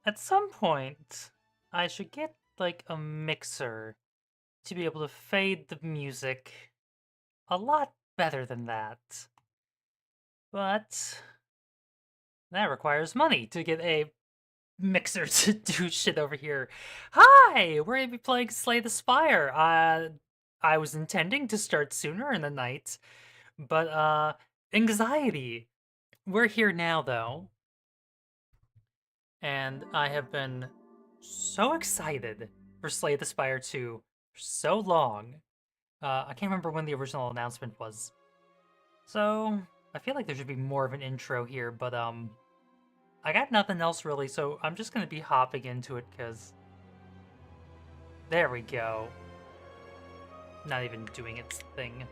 At some point, I should get, like, a mixer to be able to fade the music a lot better than that. But that requires money to get a mixer to do shit over here. Hi! We're gonna be playing Slay the Spire. I was intending to start sooner in the night, but, anxiety. We're here now, though, and I have been so excited for Slay the Spire 2 for so long. I can't remember when the original announcement was. So, I feel like there should be more of an intro here, but, I got nothing else really, so I'm just gonna be hopping into it, because... There we go. Not even doing its thing.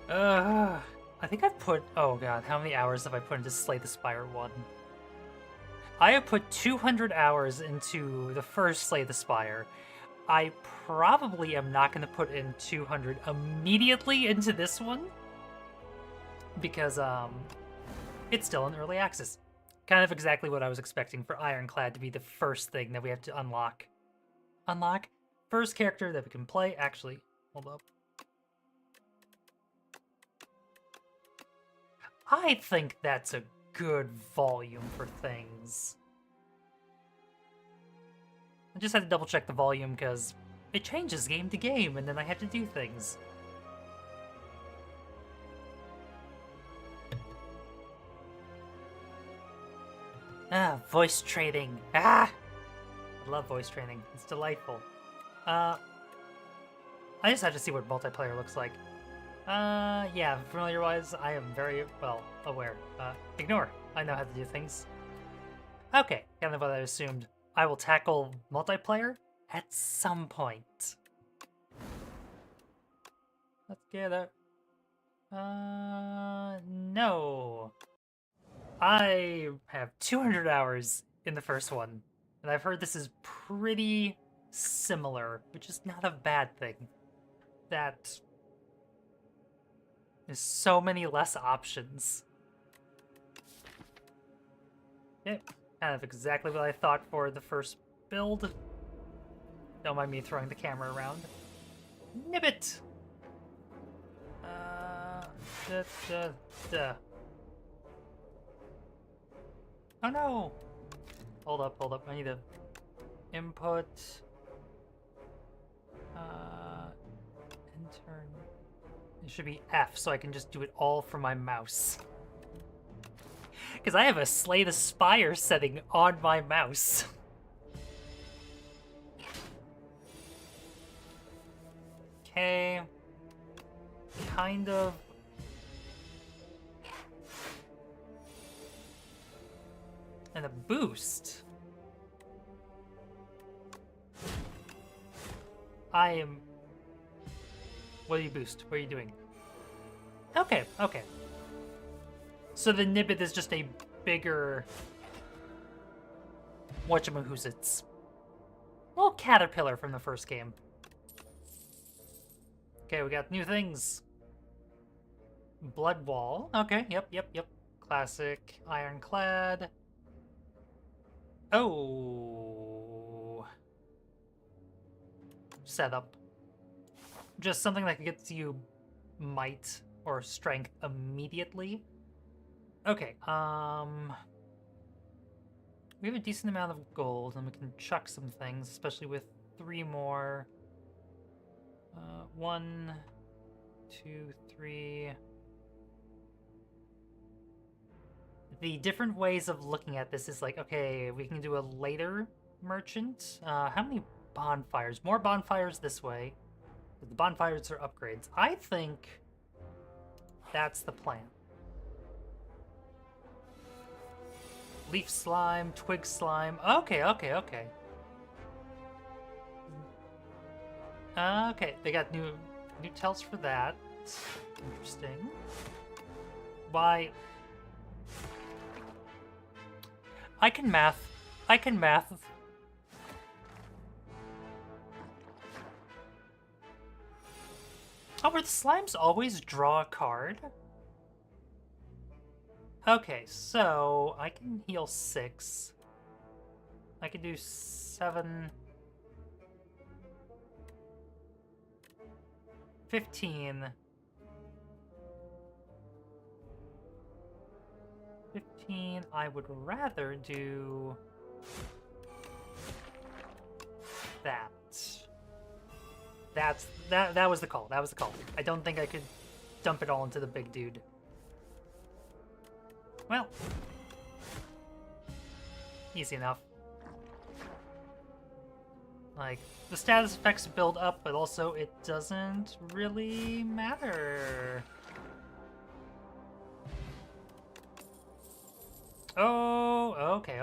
I think I've put... Oh god, how many hours have I put into Slay the Spire 1? I have put 200 hours into the first Slay the Spire. I probably am not going to put in 200 immediately into this one, because it's still in early access. Kind of exactly what I was expecting for Ironclad to be the first thing that we have to unlock. Unlock? First character that we can play. Actually, hold up. I think that's a good volume for things. I just had to double check the volume because it changes game to game, and then I have to do things. Voice training. I love voice training. It's delightful. I just have to see what multiplayer looks like. Yeah, familiar-wise, I am very well aware. Ignore. I know how to do things. Okay, kind of what I assumed. I will tackle multiplayer at some point. Let's get it. No. I have 200 hours in the first one, and I've heard this is pretty similar, which is not a bad thing. That there's so many less options. Yeah, kind of exactly what I thought for the first build. Don't mind me throwing the camera around. Nibbit! Da, da, da. Oh no! Hold up, I need to input... intern... It should be F, so I can just do it all from my mouse. Because I have a Slay the Spire setting on my mouse. Okay. Kind of. And a boost. I am... What do you boost? What are you doing? Okay, okay. So the Nibbit is just a bigger... Whatchamahoosits. Little caterpillar from the first game. Okay, we got new things. Blood Wall. Okay, yep. Classic Ironclad. Oh. Setup. Just something that gets you might or strength immediately. Okay, we have a decent amount of gold, and we can chuck some things, especially with 3 more. 1, 2, 3. The different ways of looking at this is like, okay, we can do a later merchant. How many bonfires? More bonfires this way. The bonfires are upgrades. I think that's the plan. Leaf slime, twig slime. Okay. Okay, they got new tells for that. Interesting. Why? I can math. Oh, were the slimes always draw a card? Okay, so I can heal 6. I could do 7... 15... 15, I would rather do that. That was the call. That was the call. I don't think I could dump it all into the big dude. Well, easy enough. Like, the status effects build up, but also it doesn't really matter. Oh, okay.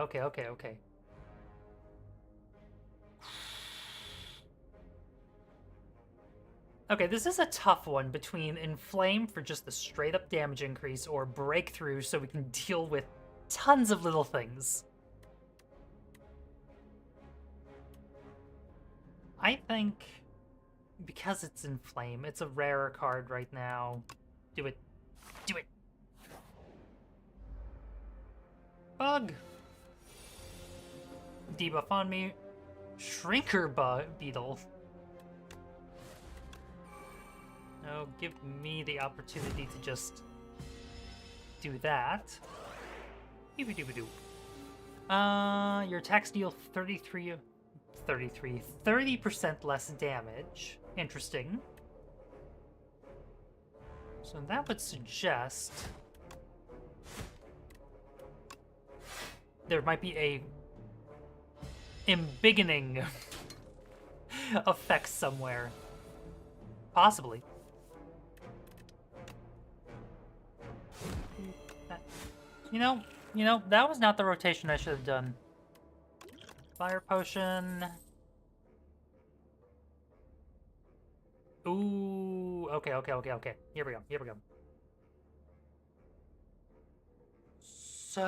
Okay, this is a tough one between Inflame for just the straight up damage increase or Breakthrough so we can deal with tons of little things. I think because it's Inflame, it's a rarer card right now. Do it. Do it. Bug. Debuff on me. Shrinker Beetle. No, give me the opportunity to just do that. Doobie-doobie-doo. Your attacks deal 30% less damage. Interesting. So that would suggest there might be a embiggening effect somewhere. Possibly. You know, that was not the rotation I should have done. Fire potion. Ooh, okay. Here we go. So...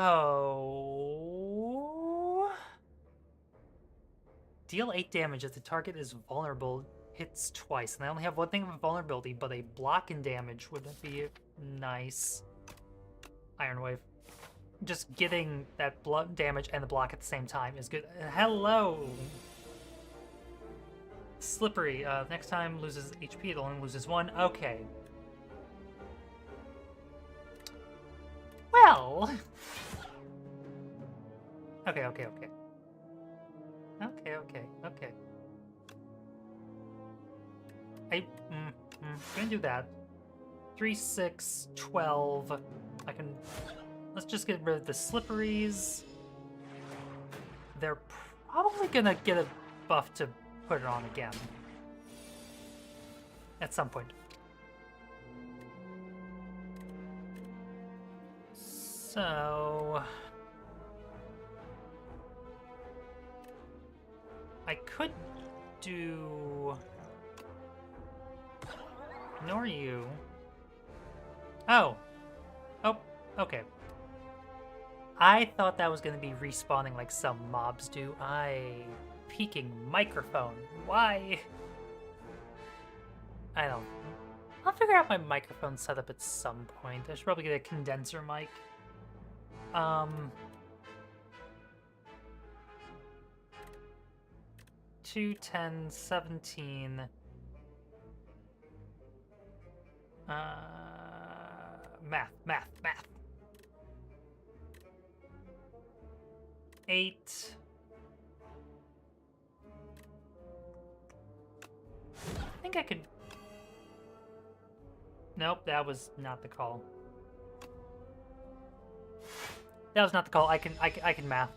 Deal 8 damage if the target is vulnerable, hits twice. And I only have one thing of vulnerability, but a block and damage would be nice. Iron Wave. Just getting that blood damage and the block at the same time is good. Hello! Slippery. Next time loses HP, it only loses 1. Okay. Well... Okay. Gonna do that. 3, 6, 12. I can... Let's just get rid of the slipperies. They're probably gonna get a buff to put it on again. At some point. So... I could do... Ignore you. Oh, okay. I thought that was going to be respawning like some mobs do. Peaking microphone. Why? I don't know. I'll figure out my microphone setup at some point. I should probably get a condenser mic. 2, 10, 17. Math. 8. I think I could... Nope, that was not the call. That was not the call. I can math.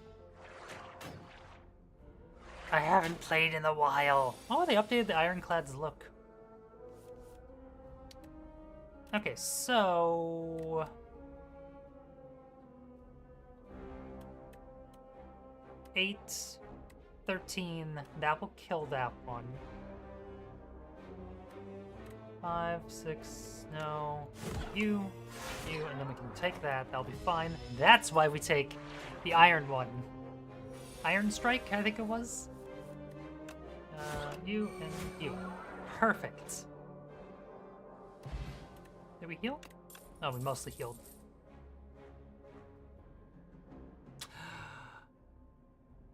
I haven't played in a while. Oh, they updated the Ironclad's look. Okay, so... 8, 13, that will kill that one. 5, 6, no, you, and then we can take that, that'll be fine. That's why we take the iron one. Iron Strike, I think it was? You and you. Perfect. Did we heal? Oh, we mostly healed.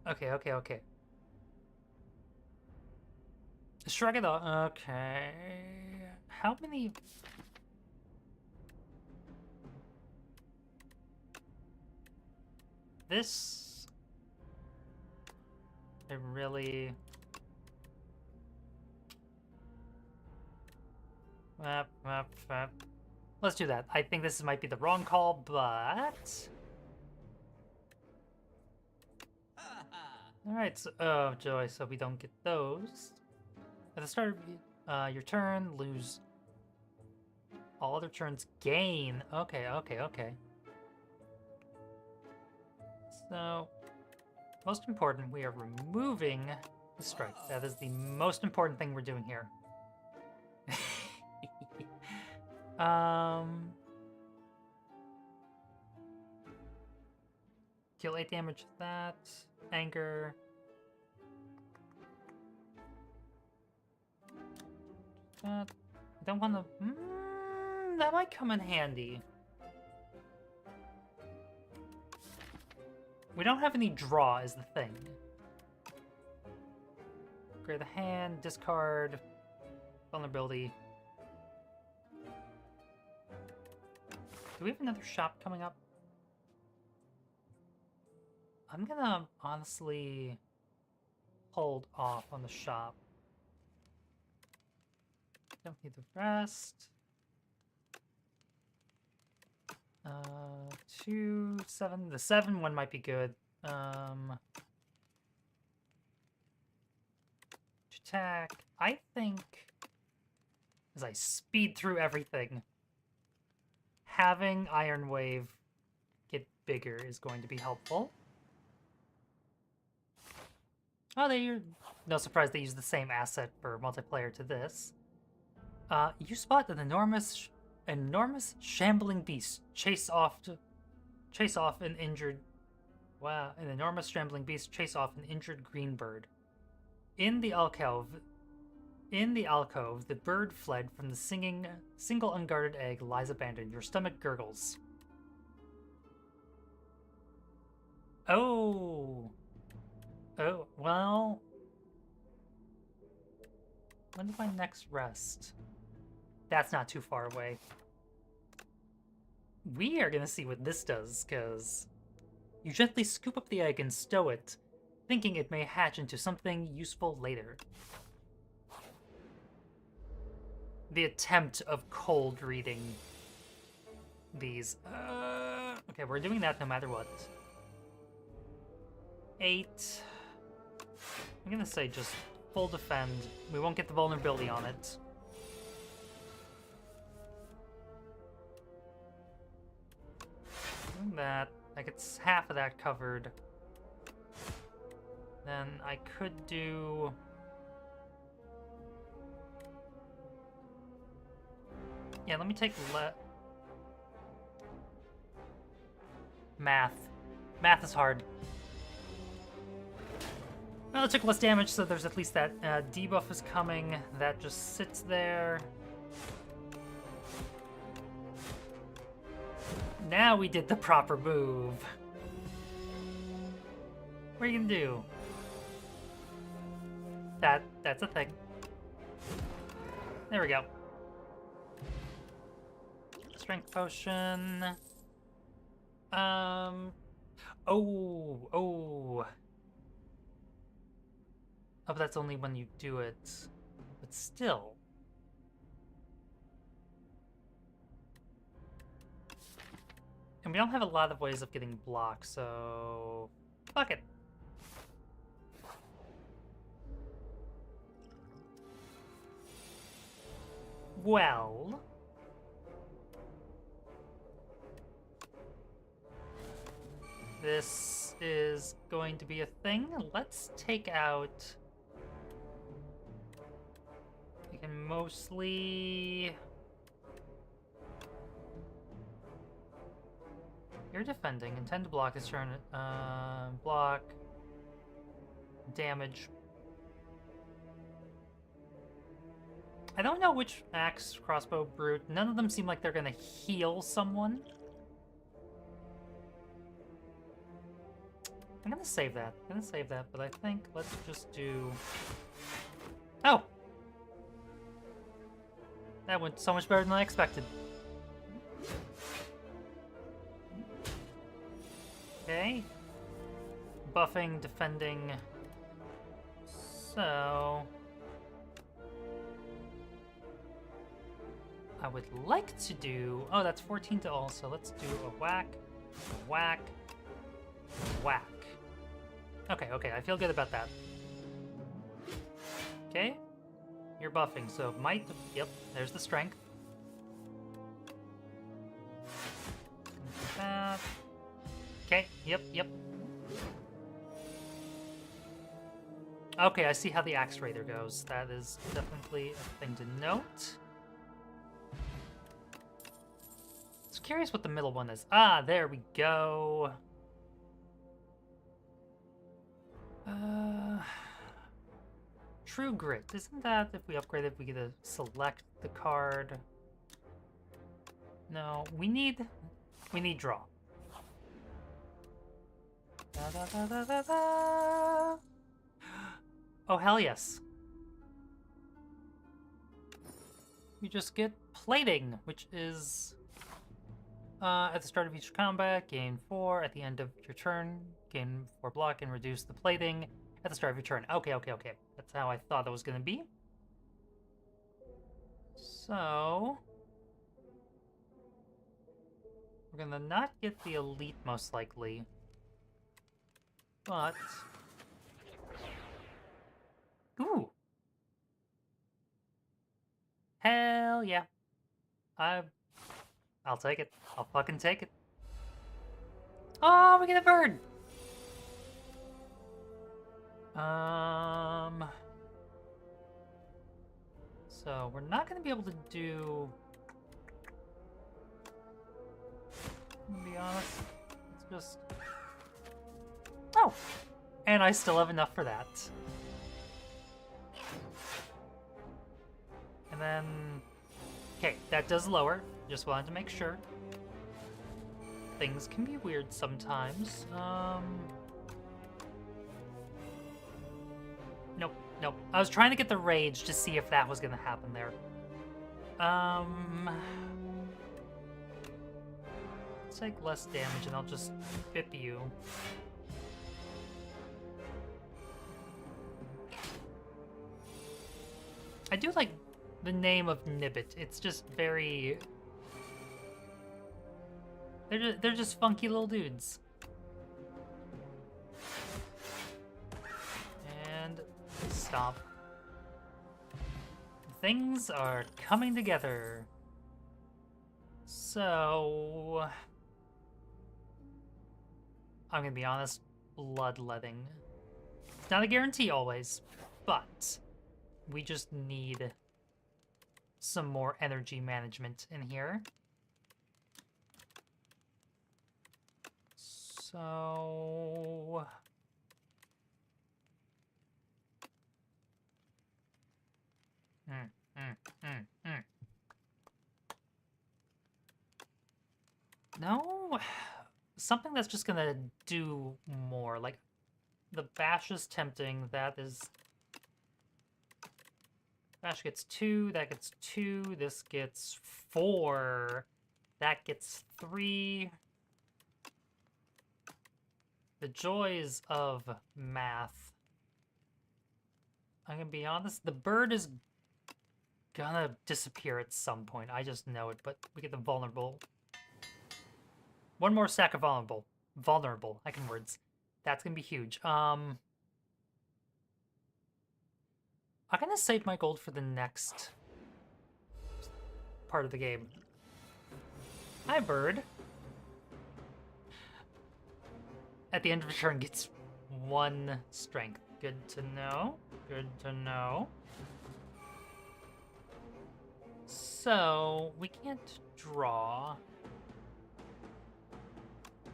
Okay, okay, okay. Shrug it off. Okay. How many... This... It really... Let's do that. I think this might be the wrong call, but... Alright, so... Oh, joy, so we don't get those. At the start of your turn, lose... All other turns gain. Okay, okay, okay. So... Most important, we are removing the strike. That is the most important thing we're doing here. Deal 8 damage to that. Anger. I don't want to... that might come in handy. We don't have any draw is the thing. Upgrade the hand, discard, vulnerability. Do we have another shop coming up? I'm gonna honestly hold off on the shop. Don't need the rest. 2, 7. The 7 one might be good. Attack. I think as I speed through everything, having Iron Wave get bigger is going to be helpful. Oh, no surprise they use the same asset for multiplayer to this. You spot an enormous shambling beast chase off an injured... Wow, an enormous shambling beast chase off an injured green bird. In the alcove, the bird fled from the single unguarded egg lies abandoned. Your stomach gurgles. Oh. Oh, well... When do I next rest? That's not too far away. We are gonna see what this does, because... You gently scoop up the egg and stow it, thinking it may hatch into something useful later. The attempt of cold reading these. Okay, we're doing that no matter what. 8. I'm gonna say just full defend. We won't get the vulnerability on it. Doing that. Like, it's half of that covered. Then I could do... Yeah, let me take Math. Math is hard. Well, it took less damage, so there's at least that debuff is coming. That just sits there. Now we did the proper move. What are you gonna do? That's a thing. There we go. Strength potion. Oh, but that's only when you do it. But still. And we don't have a lot of ways of getting blocked, so... Fuck it. Well... This is going to be a thing. Let's take out... We can mostly... You're defending. Intend to block this turn. Block. Damage. I don't know which axe, crossbow, brute. None of them seem like they're gonna heal someone. I'm gonna save that. But I think let's just do... Oh! That went so much better than I expected. Okay. Buffing, defending. So... I would like to do... Oh, that's 14 to all, so let's do a whack, whack, whack. Okay, I feel good about that. Okay. You're buffing, so might... Yep, there's the strength. Okay, yep. Okay, I see how the Axe Raider goes. That is definitely a thing to note. I was curious what the middle one is. Ah, there we go. True Grit. Isn't that if we upgrade it, we get to select the card? No, we need draw. Oh, hell yes. You just get plating, which is at the start of each combat, gain 4. At the end of your turn, gain 4 block and reduce the plating at the start of your turn. Okay. That's how I thought that was going to be. So... we're going to not get the elite, most likely. But... Ooh! Hell yeah. I'll take it. I'll fucking take it. Oh, we get a bird! So we're not gonna be able to do... to be honest, it's just... Oh! And I still have enough for that. And then... Okay, that does lower. Just wanted to make sure. Things can be weird sometimes. Nope. I was trying to get the rage to see if that was gonna happen there. Take less damage and I'll just bip you. I do like the name of Nibbit. It's just very... They're just funky little dudes. And stop. Things are coming together. So... I'm gonna be honest, bloodletting. It's not a guarantee always, but we just need some more energy management in here. So... No, something that's just gonna do more. Like, the bash is tempting. That is... Bash gets 2, that gets 2, this gets 4, that gets 3. The joys of math. I'm gonna be honest, the bird is gonna disappear at some point. I just know it, but we get the vulnerable. One more stack of vulnerable. Vulnerable, I can words. That's gonna be huge. I'm gonna save my gold for the next part of the game. Hi, bird. At the end of the turn gets 1 strength. Good to know. Good to know. So, we can't draw.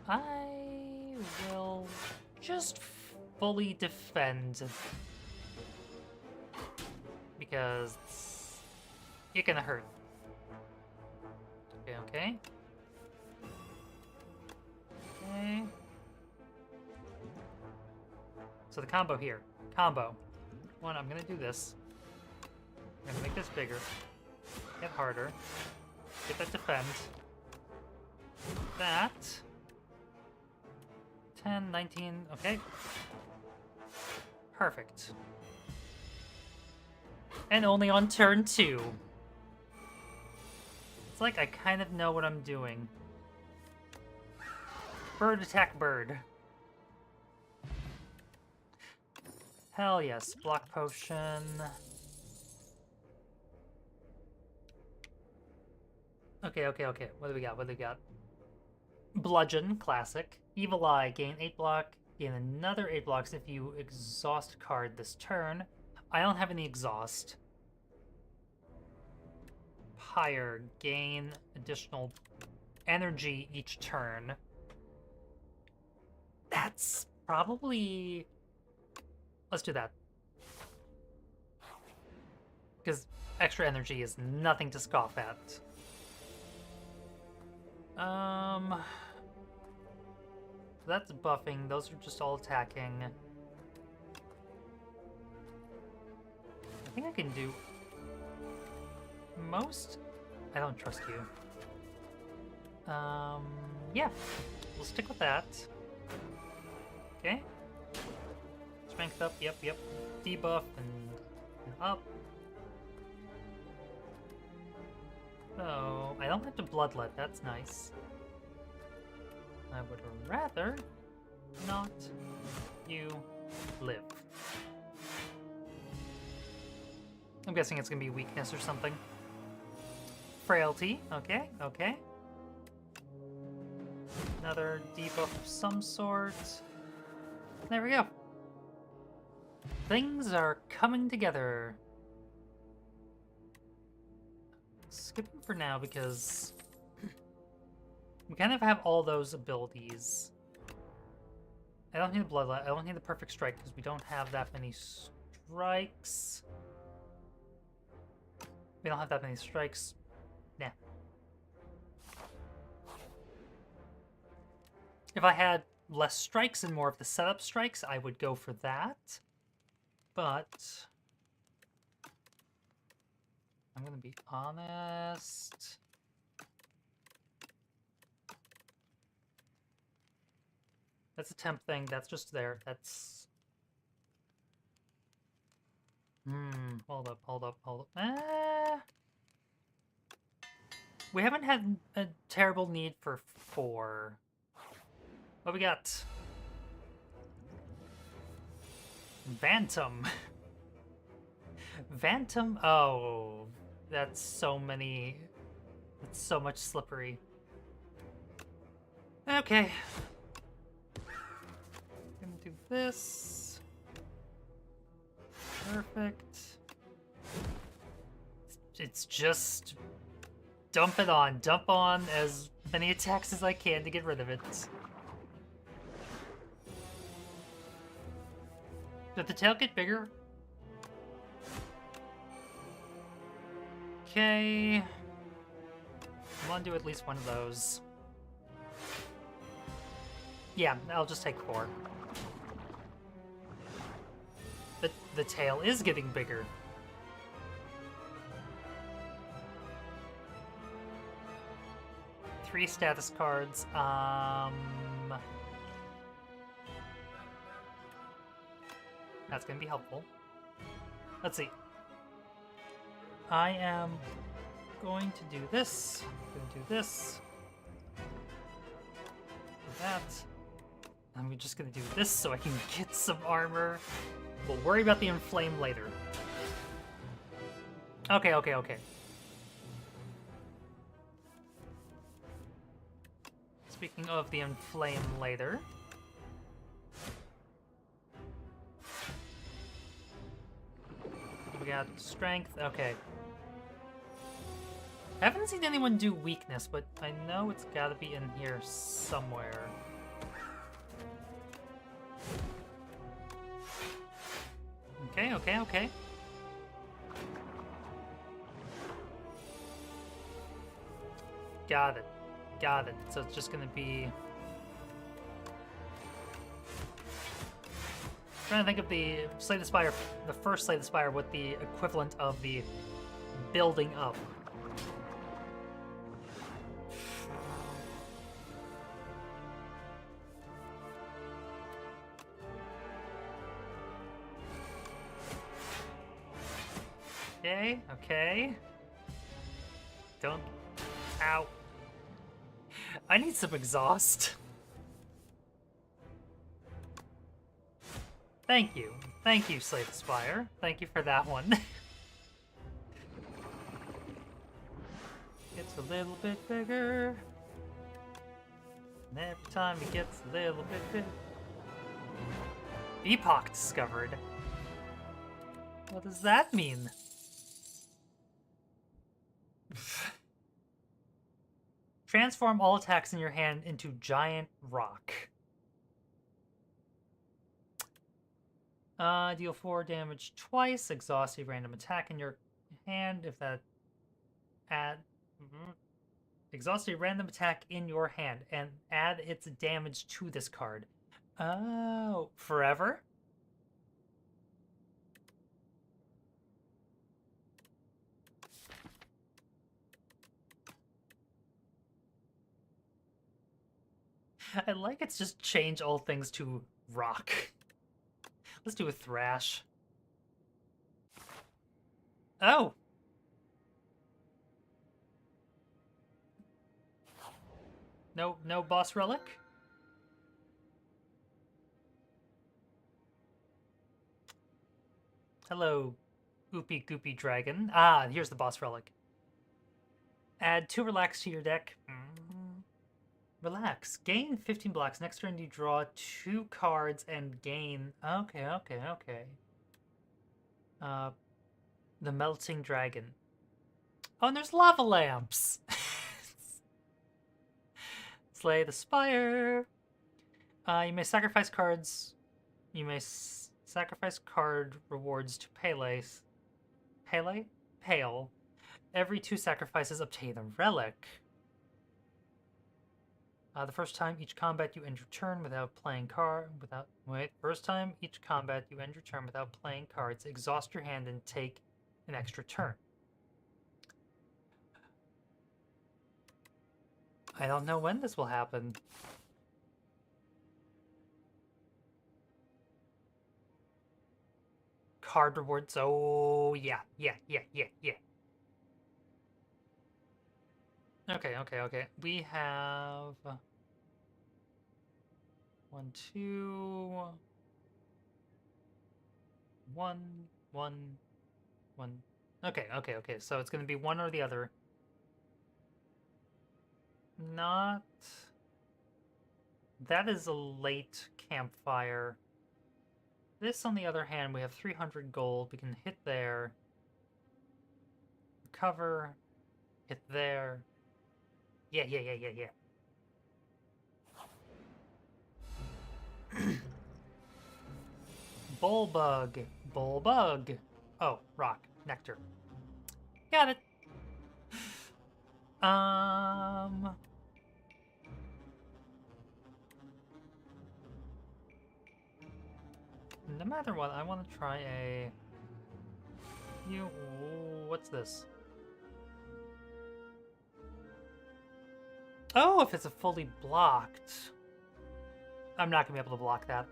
I will just fully defend. Because you're gonna hurt. Okay. So the combo here. Combo. One, I'm gonna do this. I'm gonna make this bigger. Get harder. Get that defend. That. 10, 19, okay. Perfect. And only on turn 2. It's like I kind of know what I'm doing. Bird attack bird. Hell yes, block potion. Okay. What do we got? Bludgeon, classic. Evil Eye, gain 8 block, gain another 8 blocks if you exhaust a card this turn. I don't have any exhaust. Pyre, gain additional energy each turn. That's probably... Let's do that. Because extra energy is nothing to scoff at. That's buffing. Those are just all attacking. I think I can do most. I don't trust you. Yeah. We'll stick with that. Okay. Strength up, yep. Debuff and up. So, I don't have to bloodlet, that's nice. I would rather not you live. I'm guessing it's gonna be weakness or something. Frailty, okay. Another debuff of some sort. There we go. Things are coming together. Skipping for now because we kind of have all those abilities. I don't need the Bloodlet. I don't need the Perfect Strike because we don't have that many strikes. We don't have that many strikes. Nah. If I had less strikes and more of the setup strikes, I would go for that. But I'm gonna be honest. That's a temp thing. That's just there. That's... Hold up. We haven't had a terrible need for 4. What we got? Phantom. Phantom? Oh, that's so many. That's so much slippery. Okay. Gonna do this. Perfect. It's just dump it on. Dump on as many attacks as I can to get rid of it. Did the tail get bigger? Okay. I want to do at least one of those. Yeah, I'll just take 4. The tail is getting bigger. Three status cards. That's gonna be helpful. Let's see. I am going to do this. Gonna do this. Do that. I'm just gonna do this so I can get some armor. We'll worry about the inflame later. Okay. Speaking of the inflame later. We got strength, okay. I haven't seen anyone do weakness, but I know it's gotta be in here somewhere. Okay. Got it. So it's just gonna be... trying to think of the Slay the Spire, the first Slay the Spire, with the equivalent of the building up. Okay, okay. Don't. Ow. I need some exhaust. Thank you. Thank you, Slay the Spire. Thank you for that one. It's a little bit bigger. And every time it gets a little bit bigger. Epoch discovered. What does that mean? Transform all attacks in your hand into giant rock. Deal 4 damage twice. Exhaust a random attack in your hand. If that exhaust a random attack in your hand and add its damage to this card. Oh, forever? I like it's just change all things to rock. Let's do a thrash. Oh! No boss relic? Hello, Oopy Goopy Dragon. Ah, here's the boss relic. Add 2 relax to your deck. Relax. Gain 15 blocks. Next turn you draw 2 cards and gain... Okay. The Melting Dragon. Oh, and there's lava lamps! Slay the Spire! You may sacrifice cards. You may sacrifice card rewards to Pele. Pale. Every 2 sacrifices obtain a relic. The first time each combat you end your turn without playing first time each combat you end your turn without playing cards, exhaust your hand and take an extra turn. I don't know when this will happen. Card rewards. Oh, yeah. Okay. We have 1, 2, 1, 1, 1. Okay. So it's going to be one or the other. Not... That is a late campfire. This, on the other hand, we have 300 gold. We can hit there. Recover. Hit there. Yeah. Bullbug. Oh, rock. Nectar. Got it. No matter what, I want to try a... What's this? Oh, if it's a fully blocked. I'm not going to be able to block that.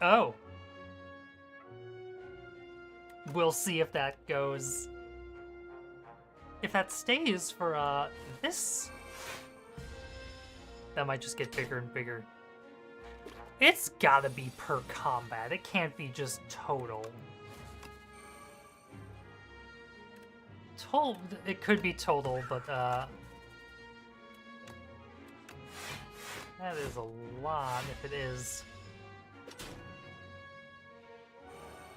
Oh. We'll see if that goes. If that stays for, this... That might just get bigger and bigger. It's gotta be per combat. It can't be just total. It could be total, but, that is a lot if it is.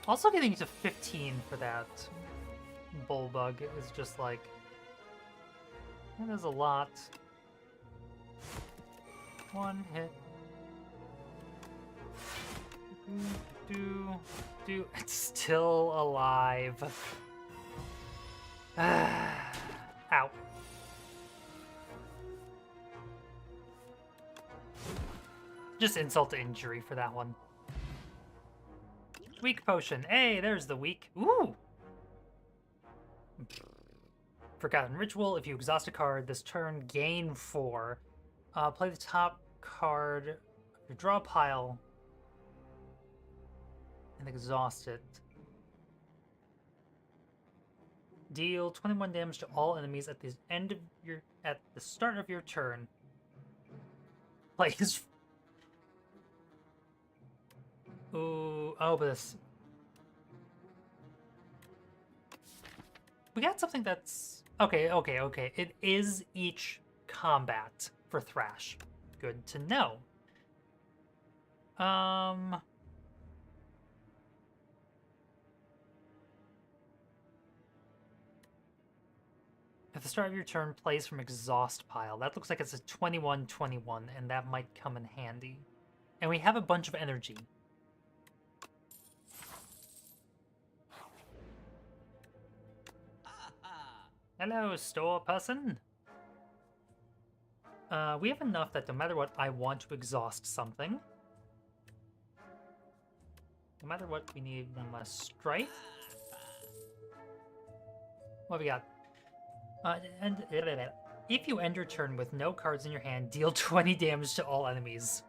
Also getting to 15 for that Bullbug is just like... That is a lot. 1 hit. Do. It's still alive. Ow. Just insult to injury for that one. Weak potion. Hey, there's the weak. Ooh! Forgotten ritual. If you exhaust a card this turn, gain 4. Play the top card of your draw pile and exhaust it. Deal 21 damage to all enemies at the start of your turn. Plays. Ooh, oh, but this. We got something that's okay. It is each combat for Thrash. Good to know. At the start of your turn, plays from exhaust pile. That looks like it's a 21-21, and that might come in handy. And we have a bunch of energy. Hello, store person. We have enough that no matter what, I want to exhaust something. No matter what, we need one less strike. What we got? And if you end your turn with no cards in your hand, deal 20 damage to all enemies.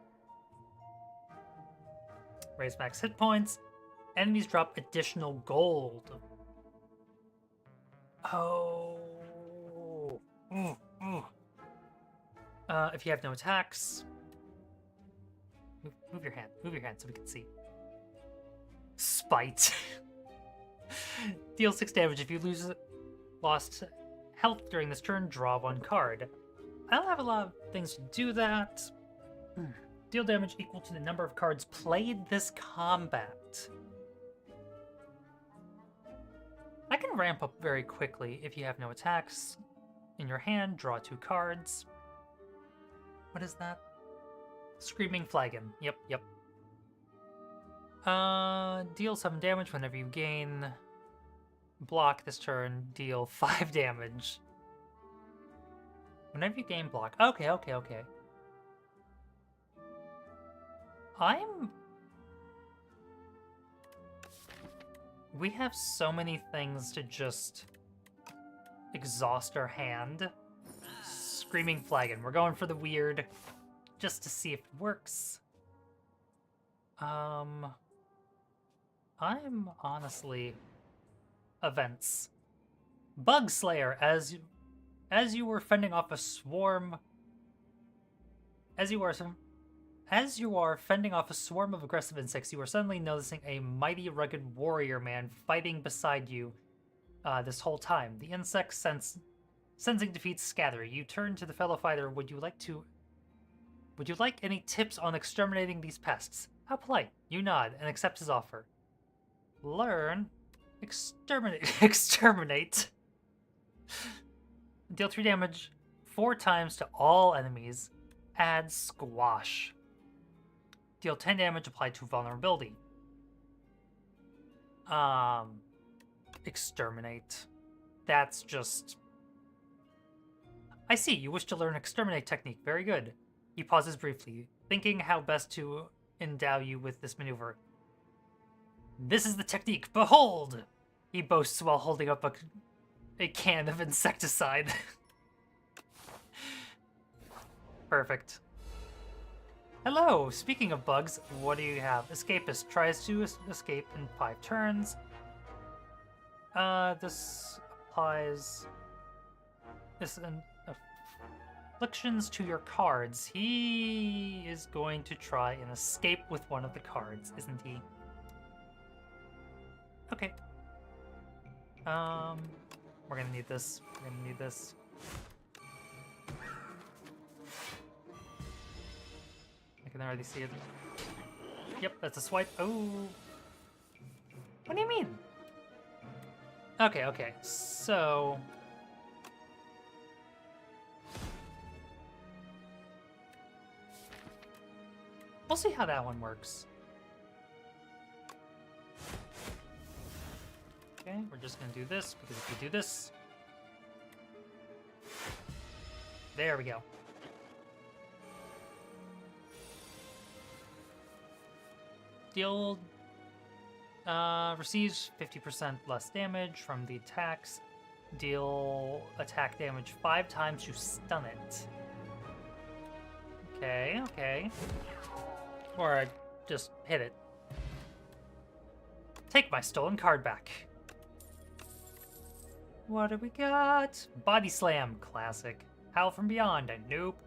Raise max hit points. Enemies drop additional gold. Oh. If you have no attacks, move your hand. Move your hand so we can see. Spite. Deal 6 damage. If you lost health during this turn, draw 1 card. I don't have a lot of things to do that. Deal damage equal to the number of cards played this combat. I can ramp up very quickly. If you have no attacks in your hand, draw 2 cards. What is that? Screaming Flagon. Yep. Deal 7 damage whenever you gain block this turn. Deal 5 damage. Whenever you gain block. Okay. We have so many things to just exhaust our hand. Screaming Flagon. We're going for the weird, just to see if it works. I'm honestly events. Bug Slayer. As you were fending off a swarm. As you are fending off a swarm of aggressive insects, you are suddenly noticing a mighty rugged warrior man fighting beside you this whole time. The insects sensing defeat scatter. You turn to the fellow fighter. Would you like any tips on exterminating these pests? How polite. You nod and accept his offer. Learn. Exterminate. Deal 3 damage 4 times to all enemies. Add Squash. Deal 10 damage applied to vulnerability. Exterminate. That's just... I see, you wish to learn Exterminate technique. Very good. He pauses briefly, thinking how best to endow you with this maneuver. This is the technique. Behold! He boasts while holding up a can of insecticide. Perfect. Hello! Speaking of bugs, what do you have? Escapist tries to escape in 5 turns. This applies afflictions to your cards. He is going to try and escape with one of the cards, isn't he? Okay. We're gonna need this. I can already see it. Yep, that's a swipe. Oh. What do you mean? Okay. So... we'll see how that one works. Okay, we're just gonna do this, because if we do this... there we go. Deal receives 50% less damage from the attacks. Deal attack damage 5 times to stun it. Okay, okay. Or I just hit it. Take my stolen card back. What do we got? Body Slam, classic. Howl from Beyond, nope.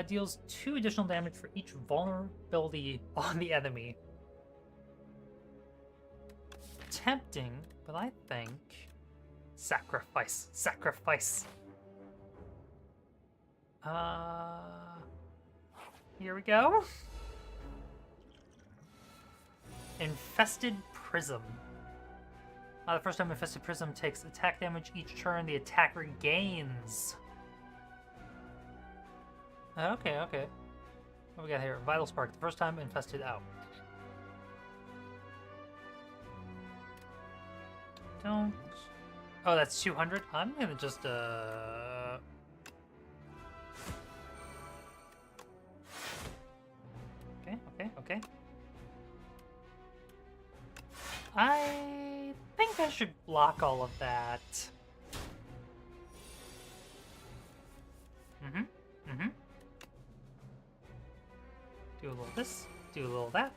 Deals 2 additional damage for each vulnerability on the enemy. Tempting, but I think... Sacrifice, sacrifice. Here we go. Infested Prism. The first time Infested Prism takes attack damage each turn, the attacker gains. Okay, okay. What we got here? Vital Spark. The first time Infested out. Don't... Oh, that's 200? I'm gonna just, Okay, okay, okay. I think I should block all of that. Do a little this, do a little that.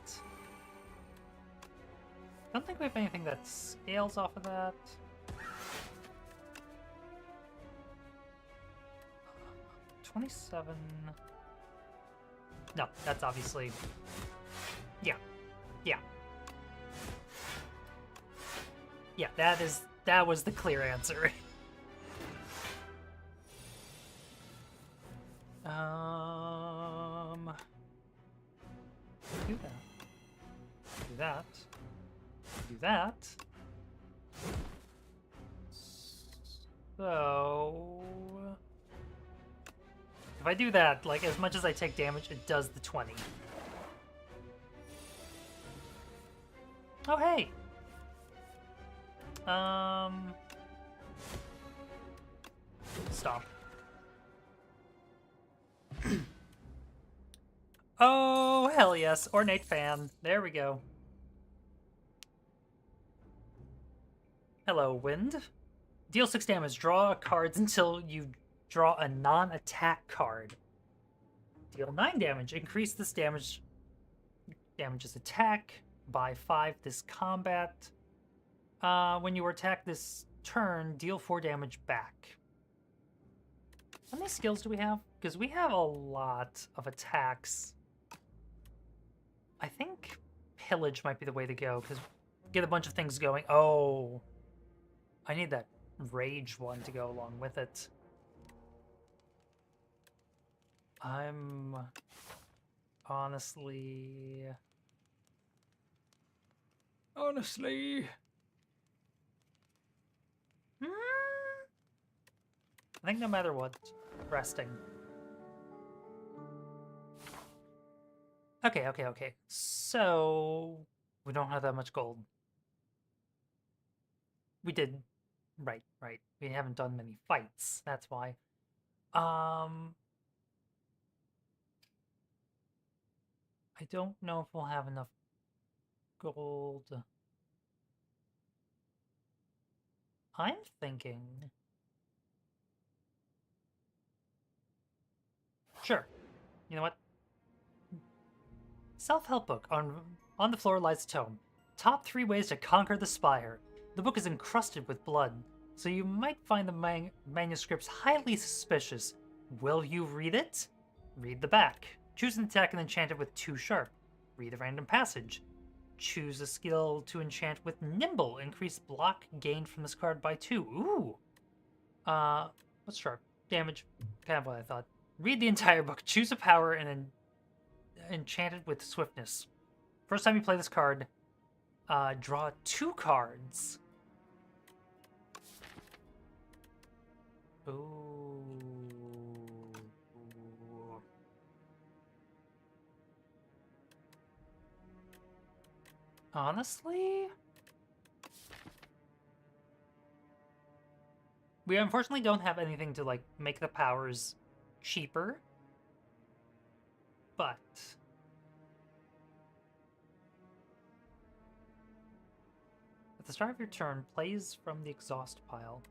Don't think we have anything that scales off of that. $27. No, that's obviously... Yeah. Yeah. Yeah, that was the clear answer. Do that. Do that. Do that. So... If I do that, like, as much as I take damage, it does the 20. Oh, hey! Stop. Oh, hell yes. Ornate Fan. There we go. Hello, Wind. Deal 6 damage. Draw cards until you draw a non-attack card. Deal 9 damage. Increase this damage. Damages attack by 5 this combat. When you attack this turn, deal 4 damage back. How many skills do we have? Because we have a lot of attacks. I think Pillage might be the way to go, because get a bunch of things going. Oh, I need that Rage one to go along with it. I'm honestly... I think no matter what, resting. Okay, okay, okay. So, we don't have that much gold. We did... Right, right. We haven't done many fights, that's why. I don't know if we'll have enough gold. I'm thinking... Sure. You know what? Self-help book. On the floor lies a tome. Top 3 ways to conquer the Spire. The book is encrusted with blood, so you might find the manuscripts highly suspicious. Will you read it? Read the back. Choose an attack and enchant it with 2 sharp. Read a random passage. Choose a skill to enchant with nimble. Increase block gained from this card by 2. Ooh. What's sharp? Damage. Kind of what I thought. Read the entire book. Choose a power and then enchant it with swiftness. First time you play this card, draw 2 cards. Ooh. Honestly? We unfortunately don't have anything to, like, make the powers cheaper. But the start of your turn, plays from the exhaust pile.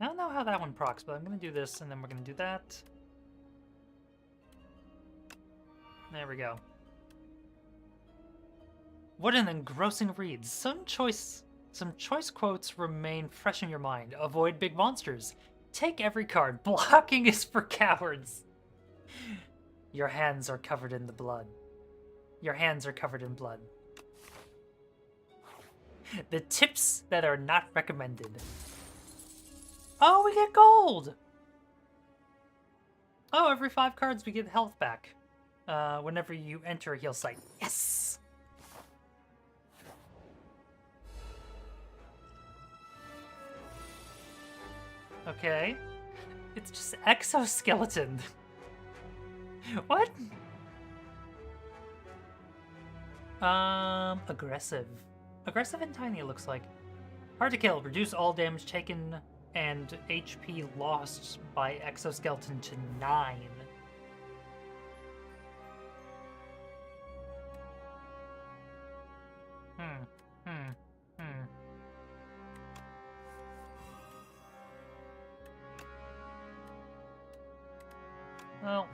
I don't know how that one procs, but I'm going to do this, and then we're going to do that. There we go. What an engrossing read. Some choice quotes remain fresh in your mind. Avoid big monsters. Take every card. Blocking is for cowards. Your hands are covered in the blood. Your hands are covered in blood. The tips that are not recommended. Oh, we get gold! Oh, every 5 cards we get health back. Whenever you enter a heal site. Yes! Okay. It's just exoskeleton. What? Aggressive. Aggressive and tiny, it looks like. Hard to kill. Reduce all damage taken and HP lost by exoskeleton to 9. Well.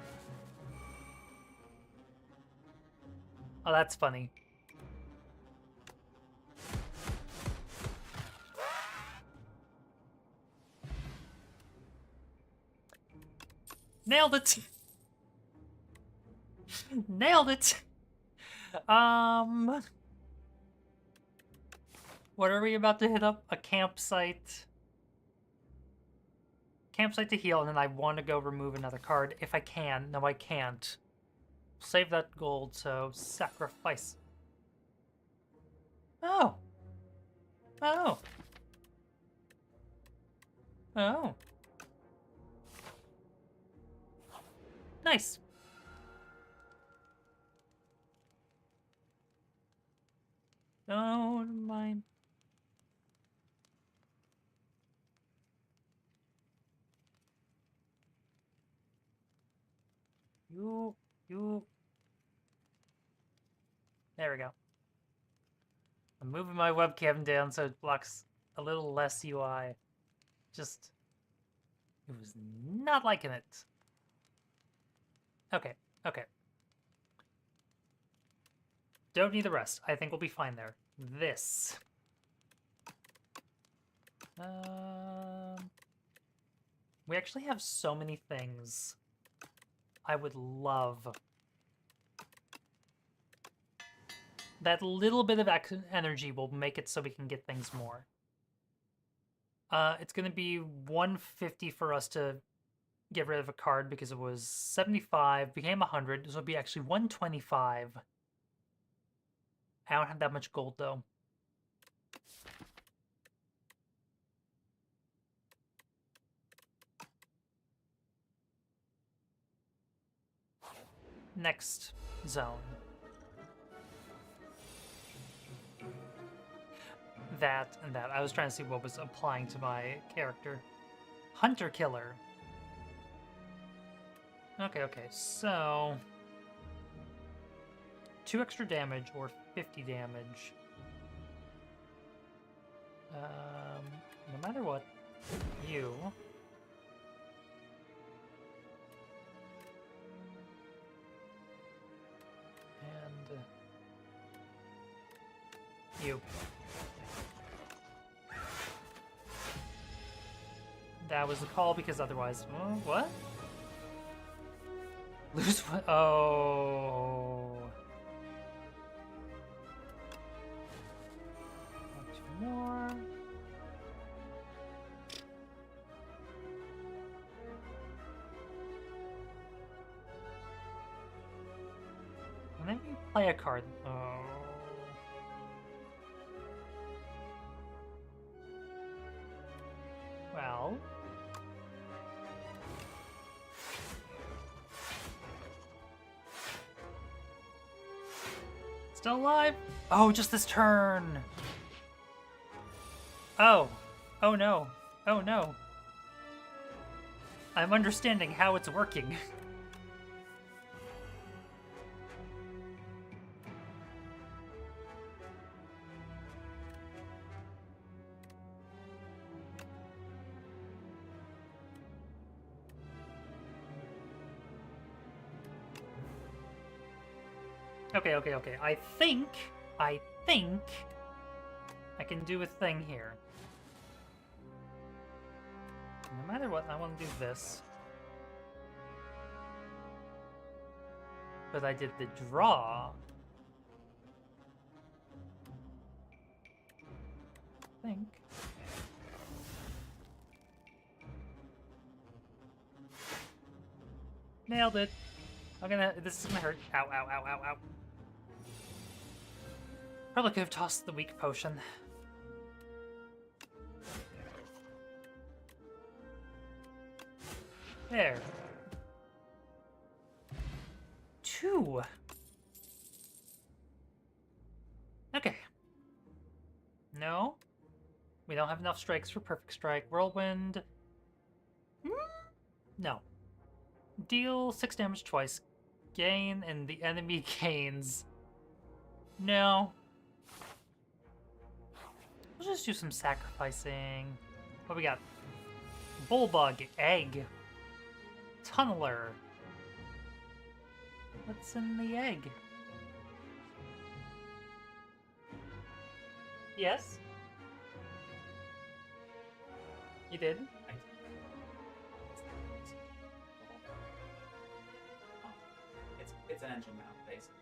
Oh, that's funny. Nailed it! Nailed it! What are we about to hit up? A campsite. Campsite to heal, and then I want to go remove another card if I can. No, I can't. Save that gold, so sacrifice. Oh. Oh. Oh. Nice. Don't mind. You. There we go. I'm moving my webcam down so it blocks a little less UI. Just, it was not liking it. Okay, okay. Don't need the rest. I think we'll be fine there. This. We actually have so many things I would love. That little bit of energy will make it so we can get things more. It's going to be 150 for us to get rid of a card because it was 75, became 100. This will be actually 125. I don't have that much gold, though. Next zone. That and that. I was trying to see what was applying to my character. Hunter Killer. Okay, so 2 extra damage or 50 damage. No matter what, you. And you. That was the call because otherwise, what? Lose what? Oh. 2 more. And then you play a card. Oh. Well. Still alive? Oh, just this turn. Oh. Oh no. Oh no. I'm understanding how it's working. Okay. I think I can do a thing here. No matter what, I want to do this. But I did the draw. I think. Nailed it. This is gonna hurt. Ow, ow, ow, ow, ow. Probably could have tossed the weak potion. There. 2. Okay. No. We don't have enough strikes for perfect strike. Whirlwind. No. Deal 6 damage twice. Gain, and the enemy gains. No. We'll just do some sacrificing. What we got? Bullbug, egg, tunneler. What's in the egg? Yes? You did? It's an engine mount, basically.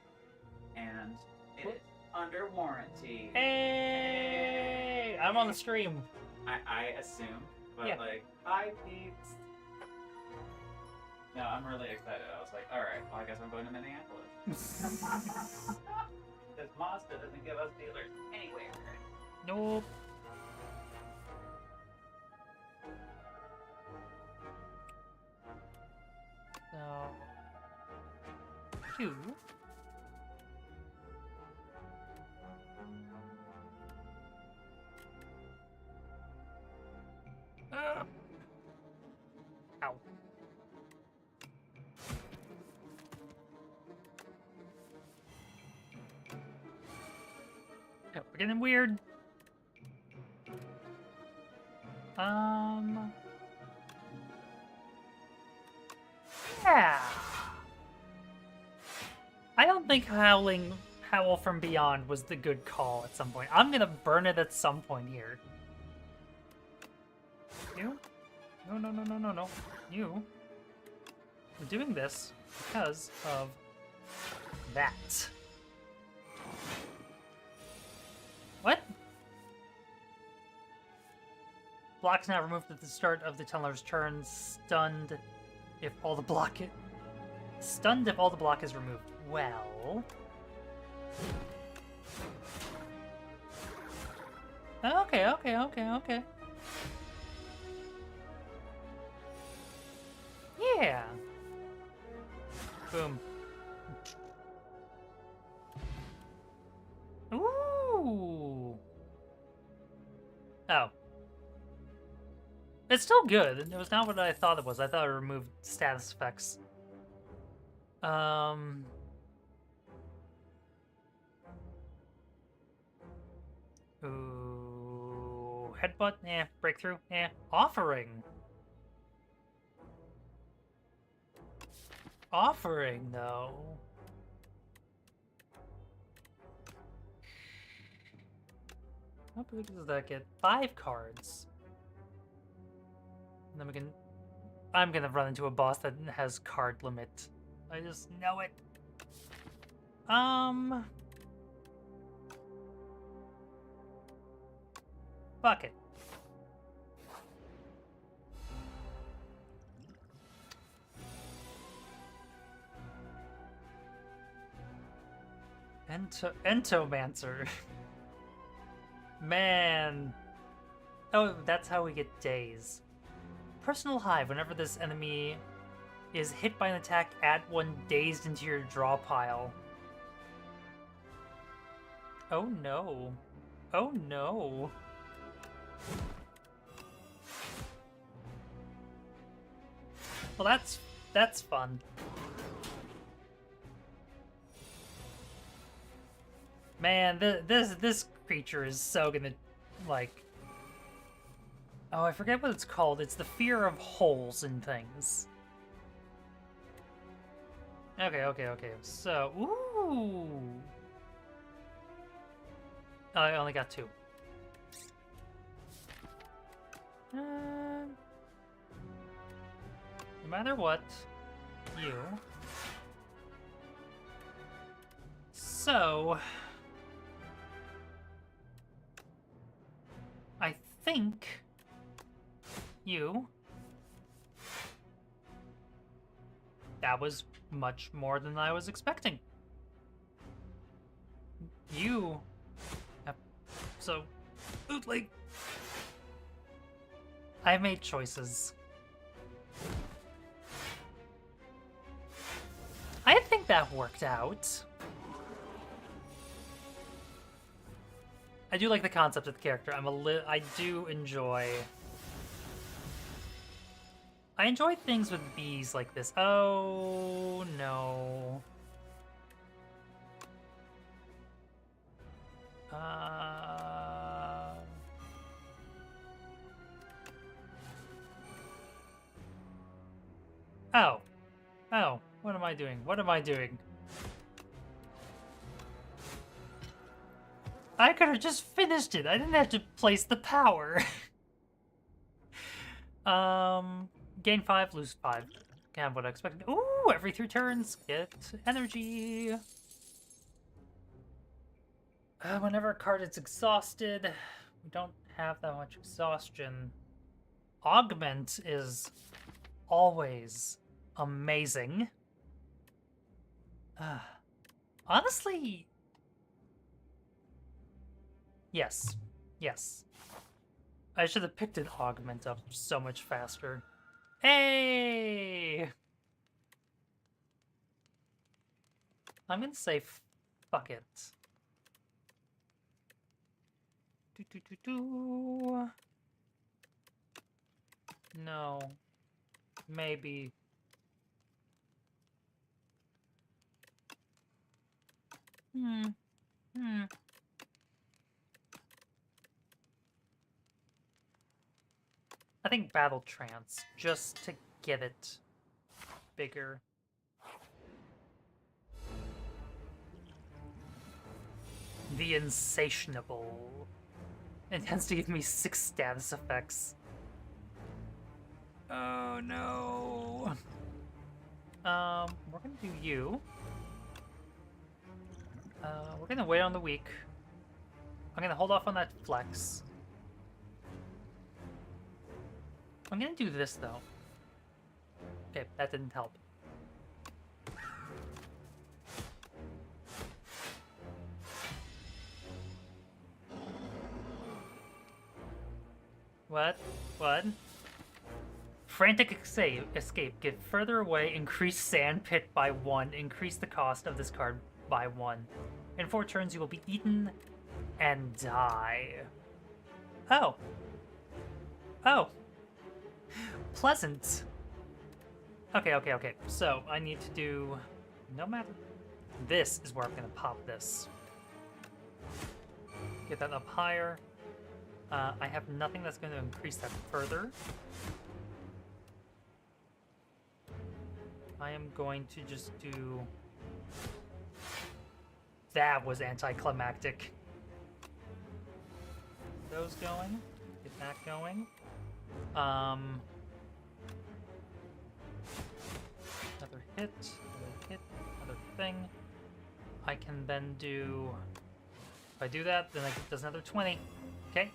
And it is under warranty. Hey! I'm on the stream. I assume, but Yeah. like, hi peeps. No, I'm really excited. I was like, alright, well, I guess I'm going to Minneapolis. Because Mazda doesn't give us dealers anywhere. Nope. So... 2. Ow. Oh, we're getting weird. Yeah. I don't think Howl from Beyond was the good call at some point. I'm gonna burn it at some point here. You? No. You. I'm doing this because of that. What? Blocks now removed at the start of the tunneler's turn. Stunned if all the block is removed. Well. Okay. Yeah. Boom. Ooh. Oh. It's still good. It was not what I thought it was. I thought it removed status effects. Ooh. Headbutt? Eh. Breakthrough? Eh. Offering. Offering, though. How big does that get? 5 cards. And then we can... I'm gonna run into a boss that has card limit. I just know it. Fuck it. Entomancer. Man. Oh, that's how we get days. Personal Hive. Whenever this enemy is hit by an attack, add 1 dazed into your draw pile. Oh no. Oh no. Well, that's fun. Man, this creature is so gonna, like... Oh, I forget what it's called. It's the fear of holes in things. Okay. So, ooh. Ooh. Oh, I only got 2. No matter what, you. So, I think you. That was much more than I was expecting. You. So, like, I made choices. I think that worked out. I do like the concept of the character. I do enjoy. I enjoy things with bees like this. Oh no. Oh. Oh. What am I doing? What am I doing? I could have just finished it. I didn't have to place the power. Gain 5, lose 5. Kind of what I expected. Ooh, every 3 turns, get energy. Whenever a card is exhausted, we don't have that much exhaustion. Augment is always amazing. Honestly, yes. Yes. I should have picked an augment up so much faster. Hey! I'm gonna say fuck it. No. Maybe. I think Battle Trance, just to get it bigger. The Insatiable. It tends to give me 6 status effects. Oh no. We're gonna do you. We're gonna wait on the week. I'm gonna hold off on that flex. I'm gonna do this though. Okay, that didn't help. What? What? Frantic escape. Get further away. Increase sand pit by 1. Increase the cost of this card by 1. In 4 turns, you will be eaten and die. Oh. Oh. Pleasant. Okay. So, I need to do... No matter... This is where I'm gonna pop this. Get that up higher. I have nothing that's going to increase that further. I am going to just do... That was anticlimactic. Those going. Get that going. Another hit, another thing. I can then do... If I do that, then it does another 20. Okay.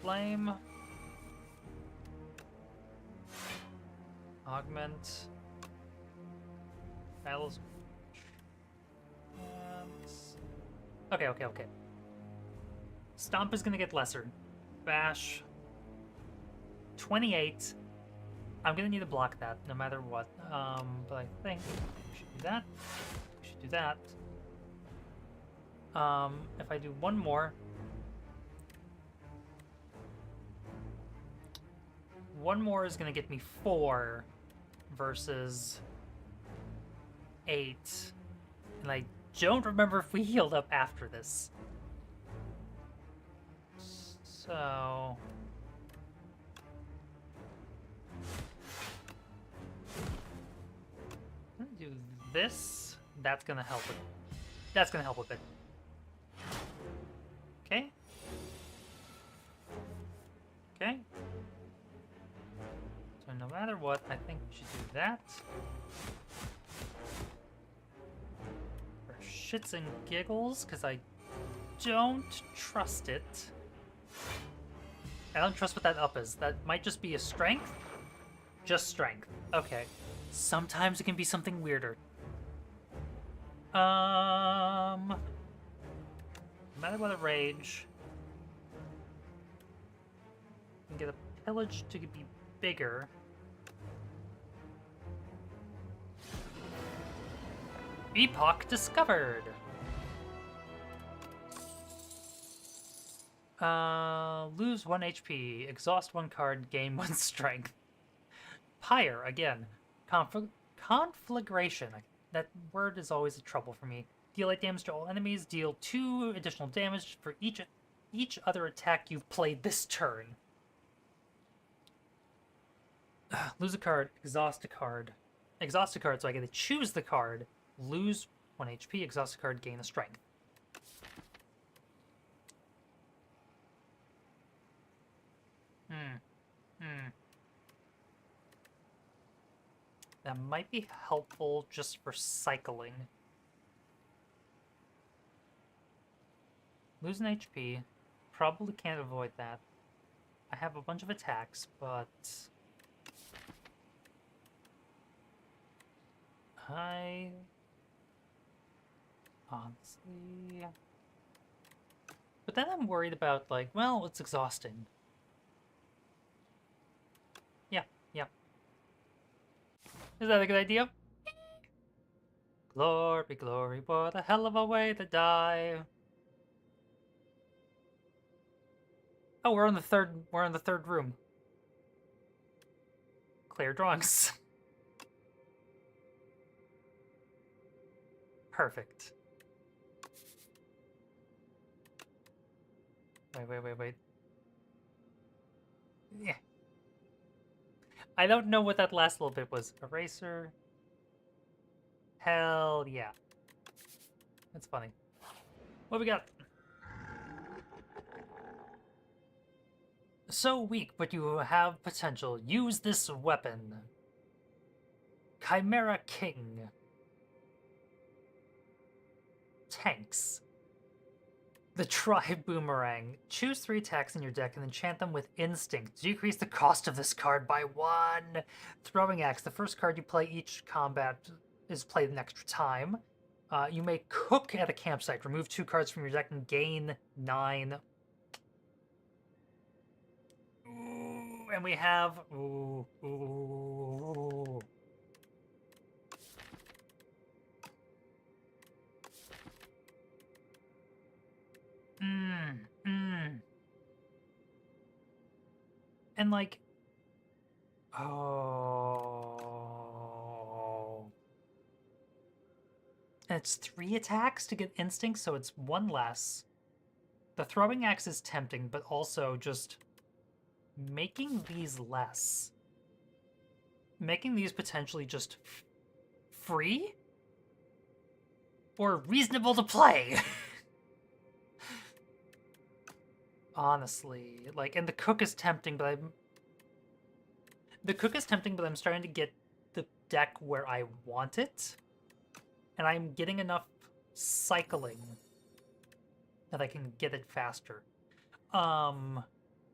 Flame. Augment. Battles. Okay. Stomp is gonna get lesser. Bash. 28. I'm gonna need to block that no matter what. But I think we should do that. We should do that. If I do one more. One more is gonna get me 4 versus 8. And I don't remember if we healed up after this. So... this, that's gonna help it. That's gonna help with it. Okay. Okay. So no matter what, I think we should do that. For shits and giggles, because I don't trust it. I don't trust what that up is. That might just be a strength. Just strength. Okay. Sometimes it can be something weirder. No matter what a rage. We can get a pillage to be bigger. Epoch discovered. Lose 1 HP, exhaust 1 card, gain 1 strength. Pyre, again. Conflagration. That word is always a trouble for me. Deal 8 damage to all enemies, deal 2 additional damage for each other attack you've played this turn. Lose a card, exhaust a card. Exhaust a card, so I get to choose the card. Lose 1 HP, exhaust a card, gain a strength. That might be helpful just for cycling. Lose an HP. Probably can't avoid that. I have a bunch of attacks, but... I... honestly... But then I'm worried about, like, well, it's exhausting. Yeah. Is that a good idea? Glory, glory, what a hell of a way to die. Oh, we're in the third room. Clear drawings. Perfect. Wait. Yeah. I don't know what that last little bit was. Eraser. Hell yeah. That's funny. What we got? So weak, but you have potential. Use this weapon. Chimera King. Tanks. The Tribe Boomerang. Choose 3 attacks in your deck and enchant them with Instinct. Decrease the cost of this card by 1. Throwing Axe. The first card you play each combat is played an extra time. You may cook at a campsite. Remove 2 cards from your deck and gain 9. Ooh, and we have... Ooh. And like... Oh... And it's 3 attacks to get Instinct, so it's 1 less. The Throwing Axe is tempting, but also just making these less. Making these potentially just free? Or reasonable to play? Honestly. Like, and the Cook is tempting, but I'm... The Cook is tempting, but I'm starting to get the deck where I want it. And I'm getting enough cycling that I can get it faster.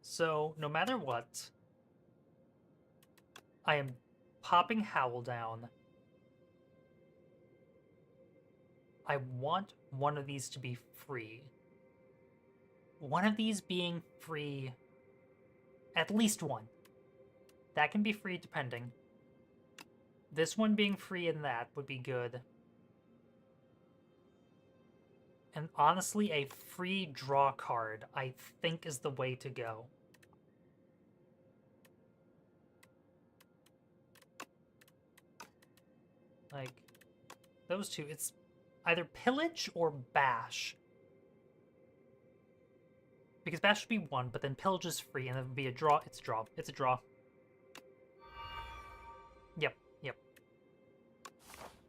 So, no matter what, I am popping Howl down. I want one of these to be free. One of these being free, at least one. That can be free depending. This one being free in that would be good. And honestly, a free draw card, I think, is the way to go. Like, those two, it's either Pillage or Bash. Because Bash should be 1, but then Pillage is free, and it would be a draw. It's a draw. It's a draw. Yep.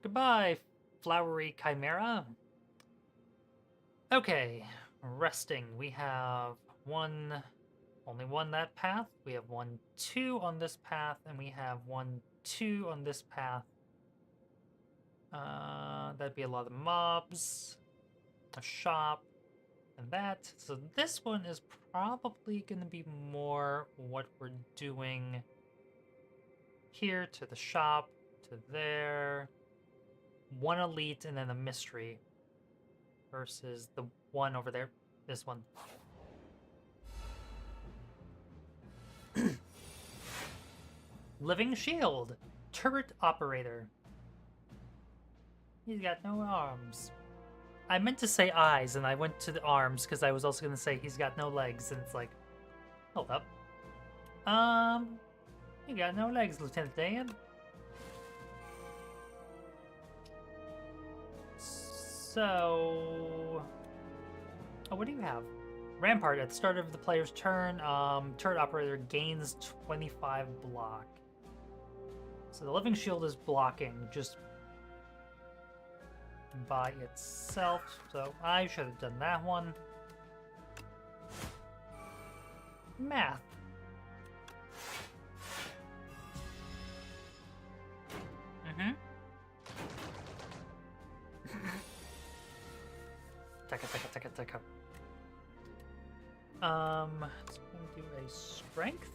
Goodbye, flowery chimera. Okay, resting. We have only one that path. We have 1, 2 on this path, and we have 1, 2 on this path. That'd be a lot of mobs, a shop, and that. So this one is probably going to be more what we're doing here to the shop, to there. One elite and then a mystery versus the one over there. This one. Living shield. Turret operator. He's got no arms. I meant to say eyes, and I went to the arms because I was also going to say he's got no legs, and it's like, hold up. You got no legs, Lieutenant Dan. So, oh, what do you have? Rampart. At the start of the player's turn, turret operator gains 25 block. So the living shield is blocking just by itself, so I should have done that one. Math. Taka. Let's do a strength.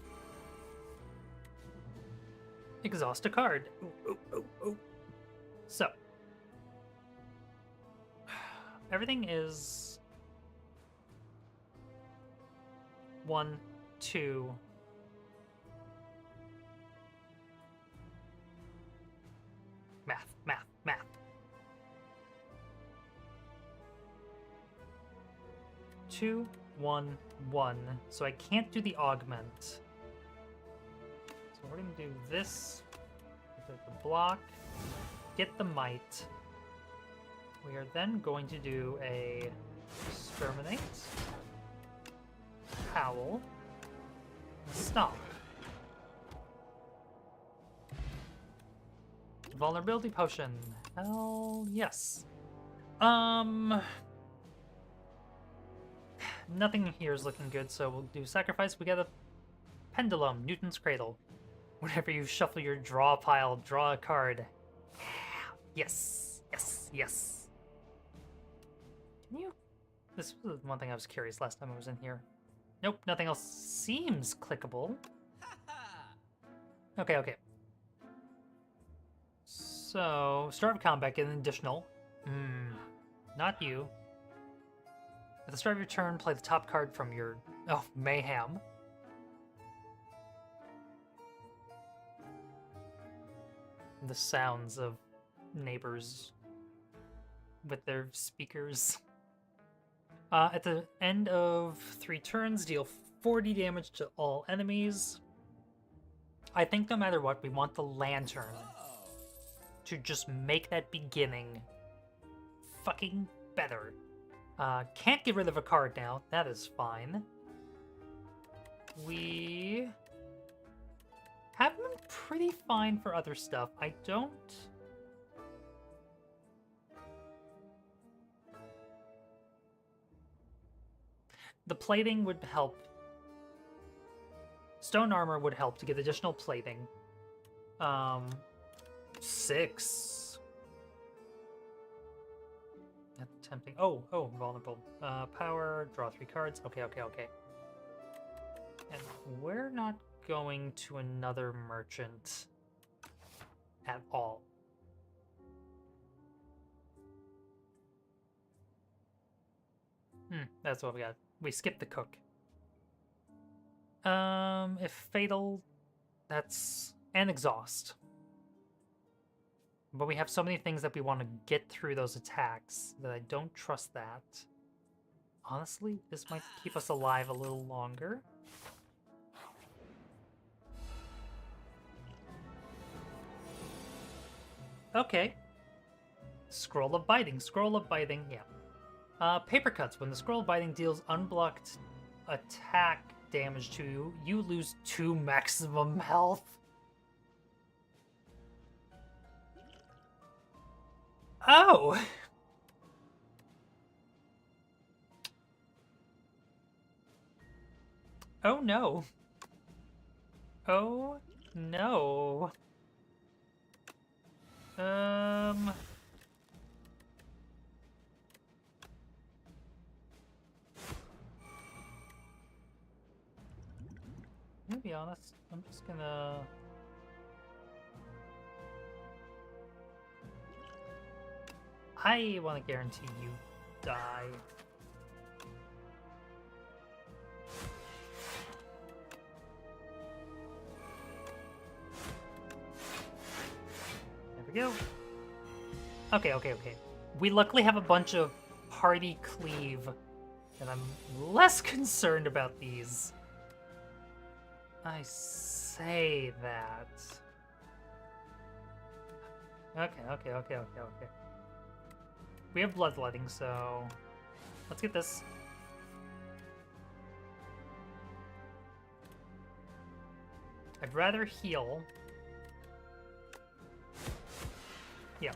Exhaust a card. Ooh. So, everything is 1, 2. Math. 2, 1, 1. So I can't do the augment. So we're gonna do this. The block. Get the might. We are then going to do a exterminate, howl, stomp. Vulnerability potion. Hell yes. Nothing here is looking good, so we'll do sacrifice. We got a pendulum, Newton's cradle. Whenever you shuffle your draw pile, draw a card. Yes. Can you? This was one thing I was curious last time I was in here. Nope, nothing else seems clickable. Okay. So, start of combat, get an additional. Not you. At the start of your turn, play the top card from your... Oh, Mayhem. The sounds of neighbors with their speakers. At the end of 3 turns, deal 40 damage to all enemies. I think no matter what, we want the lantern to just make that beginning fucking better. Can't get rid of a card now. That is fine. We have been pretty fine for other stuff. I don't... The plating would help. Stone armor would help to get additional plating. 6. That's tempting. Oh, vulnerable. Power, draw 3 cards. Okay. And we're not going to another merchant at all. That's what we got. We skipped the cook. If fatal, that's an exhaust. But we have so many things that we want to get through those attacks that I don't trust that. Honestly, this might keep us alive a little longer. Okay. Scroll of Biting, yeah. Paper Cuts. When the Scroll of Biting deals unblocked attack damage to you, you lose 2 maximum health. Oh! Oh no. Oh no. To be honest, I'm just gonna... I want to guarantee you die. There we go. Okay. We luckily have a bunch of party cleave, and I'm less concerned about these. I say that. Okay. We have bloodletting, so let's get this. I'd rather heal. Yep.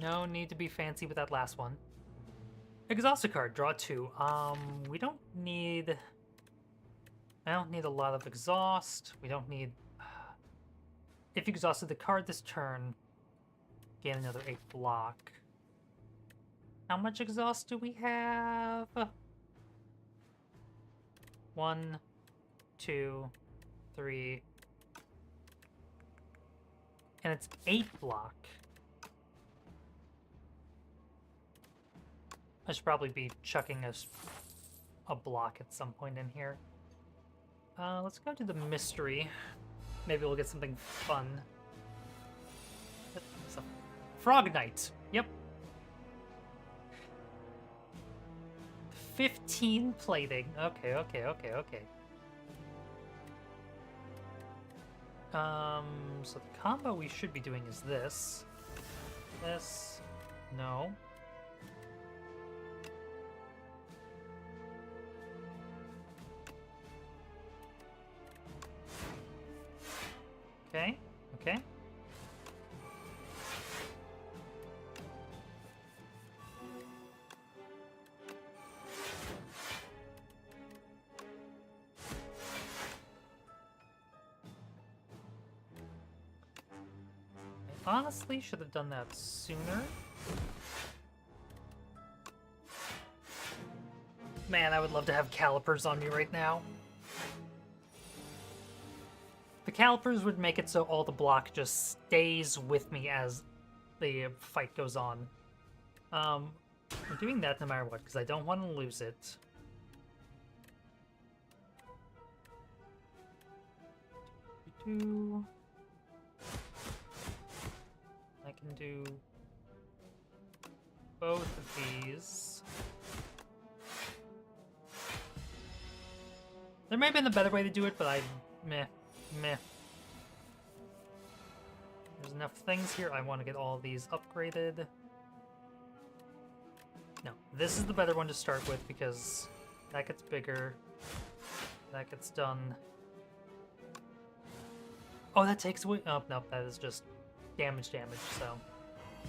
No need to be fancy with that last one. Exhausted card, draw 2. We don't need... I don't need a lot of exhaust. We don't need... If you exhausted the card this turn, gain another 8 block. How much exhaust do we have? 1, 2, 3... And it's 8 block. I should probably be chucking a block at some point in here. Let's go to the mystery. Maybe we'll get something fun. Frog Knight. Yep. 15 plating. Okay. So the combo we should be doing is this. This. No. Okay. I honestly should have done that sooner. Man, I would love to have calipers on me right now. The calipers would make it so all the block just stays with me as the fight goes on. I'm doing that no matter what, because I don't want to lose it. I can do both of these. There may have been a better way to do it, but meh. There's enough things here. I want to get all of these upgraded. No, this is the better one to start with because that gets bigger. That gets done. Oh, that takes away... Oh, no, that is just damage, so...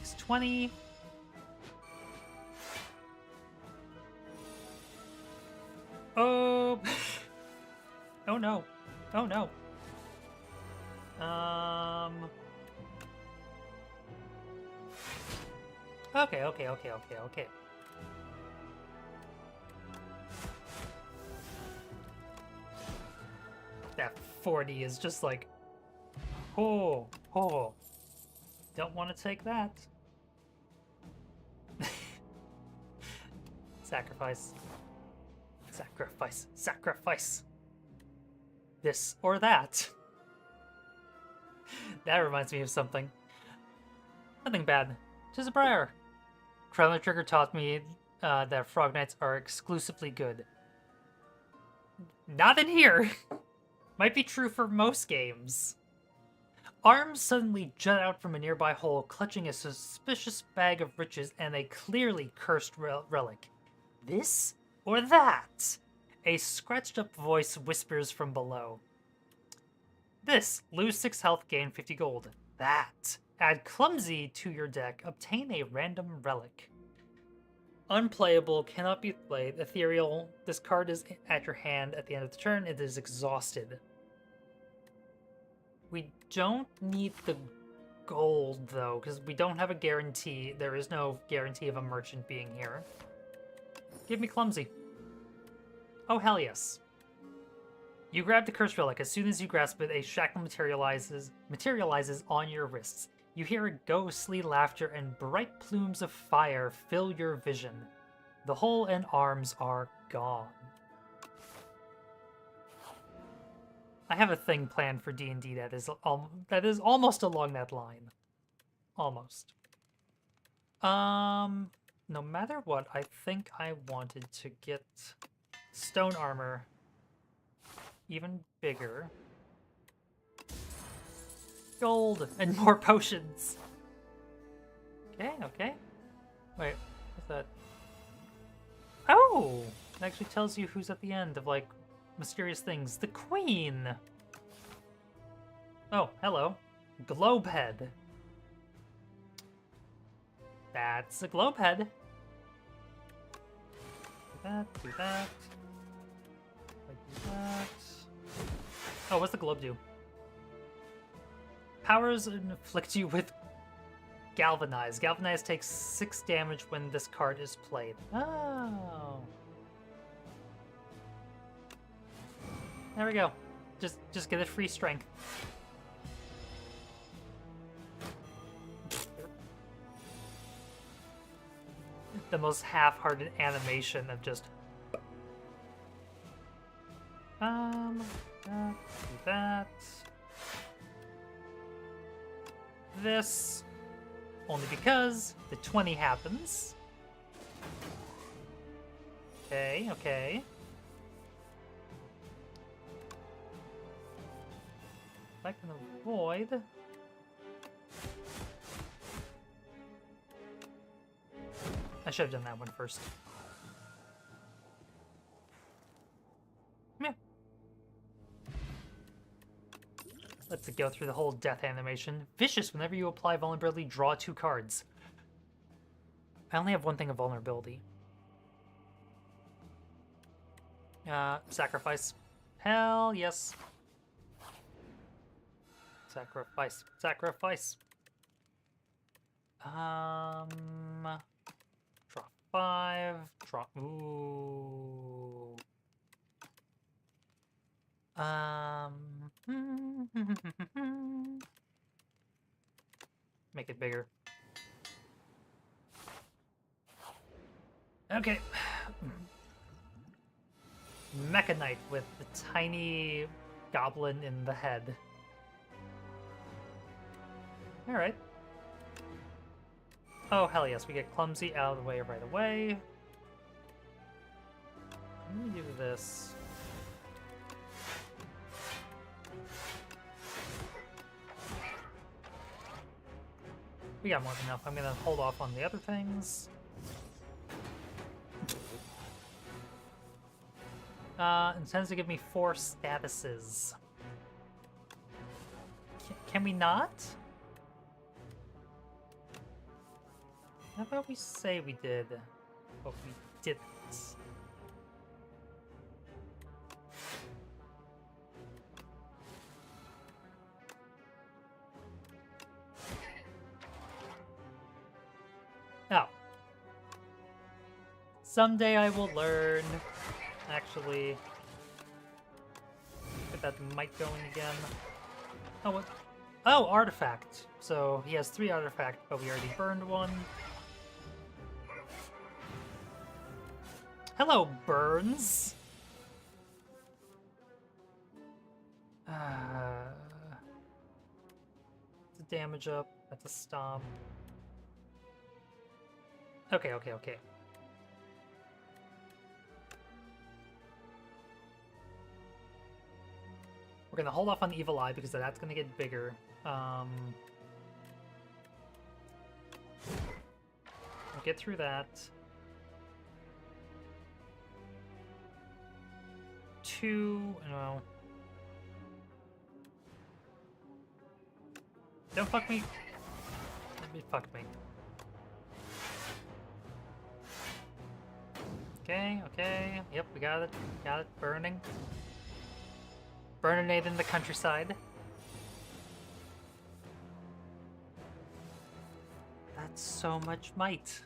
It's 20. Oh! Oh no. Okay. That 40 is just like... Oh. Don't want to take that. Sacrifice. This or that. That reminds me of something. Nothing bad. Just a briar. Chrono Trigger taught me that Frog Knights are exclusively good. Not in here! Might be true for most games. Arms suddenly jut out from a nearby hole, clutching a suspicious bag of riches and a clearly cursed relic. This or that? A scratched-up voice whispers from below. This, lose 6 health, gain 50 gold. That, Add Clumsy to your deck. Obtain a random relic. Unplayable, cannot be played. Ethereal, this card is at your hand at the end of the turn. It is exhausted. We don't need the gold, though, because we don't have a guarantee. There is no guarantee of a merchant being here. Give me Clumsy. Oh, hell yes. You grab the cursed relic. As soon as you grasp it, a shackle materializes on your wrists. You hear a ghostly laughter and bright plumes of fire fill your vision. The hole and arms are gone. I have a thing planned for D&D that is almost along that line. Almost. No matter what, I think I wanted to get stone armor even bigger. Gold and more potions. Okay, okay. Wait, what's that? Oh! It actually tells you who's at the end of, like, mysterious things. The Queen! Oh, hello. Globehead. That's a Globehead. Do that, do that. Do that. Oh, what's the globe do? Powers inflict you with Galvanize. Galvanize takes 6 damage when this card is played. Oh. There we go. Just get a free strength. The most half-hearted animation of just that. This only because the 20 happens. Okay, okay. If I can avoid. I should have done that one first. Yeah. Let's go through the whole death animation. Vicious, whenever you apply vulnerability, draw 2 cards. I only have one thing of vulnerability. Sacrifice. Hell yes. Sacrifice. Sacrifice. Draw 5. Draw. Ooh. Make it bigger. Okay. Mecha Knight with the tiny goblin in the head. Alright. Oh, hell yes, we get Clumsy out of the way right away. Let me do this. We got more than enough. I'm gonna hold off on the other things. Intends to give me 4 statuses. Can we not? How about we say we did, but we didn't? Oh. Someday I will learn. Actually, get that mic going again. Oh, what? Oh, artifact. So he has 3 artifacts, but we already burned one. Hello, Burns. It's a damage up. That's a stomp. Okay, okay, okay. We're gonna hold off on Evil Eye because that's gonna get bigger. We'll get through that. 2, no. Don't fuck me. it fucked me. Okay, okay. Yep, we got it. Got it. Burning. Burninade in the countryside. That's so much might.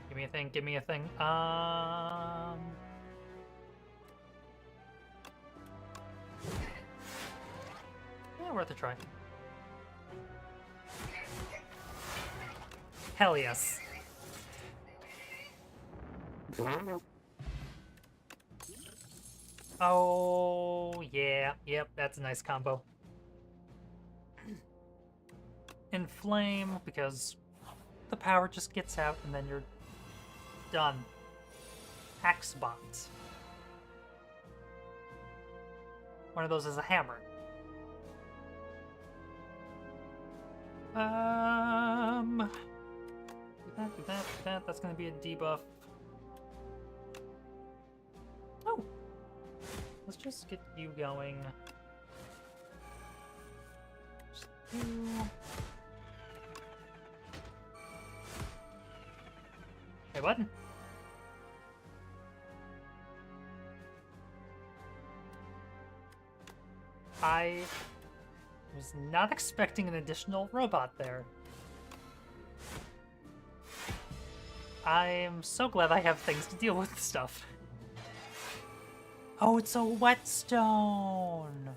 Give me a thing, give me a thing. Yeah, worth a try. Hell yes. Oh, yeah. Yep, that's a nice combo. Inflame, because the power just gets out and then you're done. Axebot. One of those is a hammer. Do that, do that, do that. That's gonna be a debuff. Oh! Let's just get you going. Just you. Hey, button. I was not expecting an additional robot there. I'm so glad I have things to deal with stuff. Oh, it's a whetstone!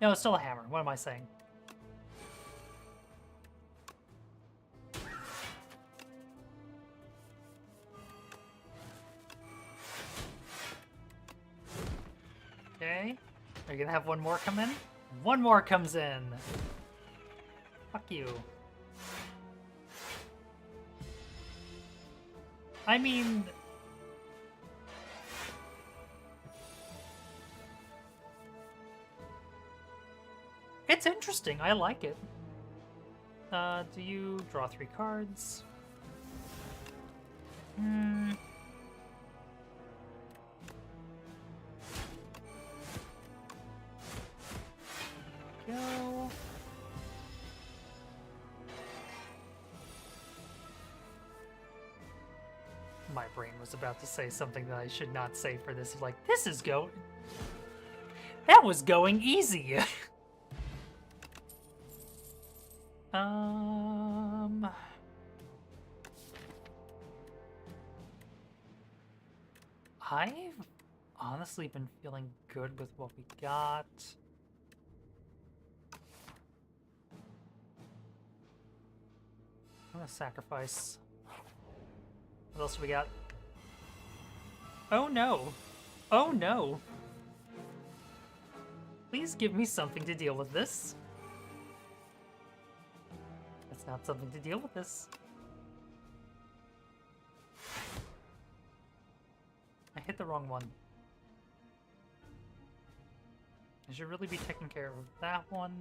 No, it's still a hammer. What am I saying? Okay. Are you gonna have one more come in? One more comes in! Fuck you. I mean... it's interesting, I like it. Do you draw 3 cards? Go. My brain was about to say something that I should not say for this. Like, this is going... that was going easy! I've honestly been feeling good with what we got. I'm gonna sacrifice. What else do we got? Oh no! Oh no! Please give me something to deal with this. That's not something to deal with this. I hit the wrong one. I should really be taking care of that one.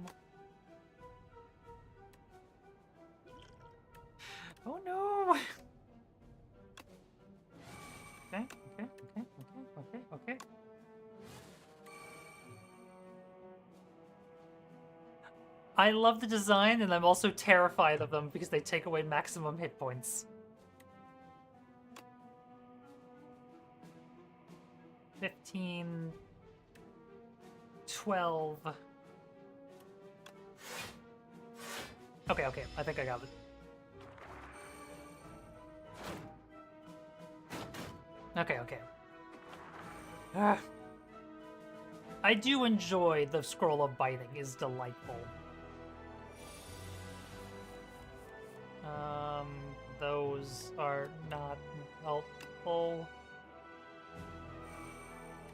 Oh no! Okay, okay, okay, okay, okay, okay. I love the design, and I'm also terrified of them because they take away maximum hit points. 15... 12... Okay, okay, I think I got it. Okay, okay. I do enjoy the scroll of biting, is delightful. Those are not helpful.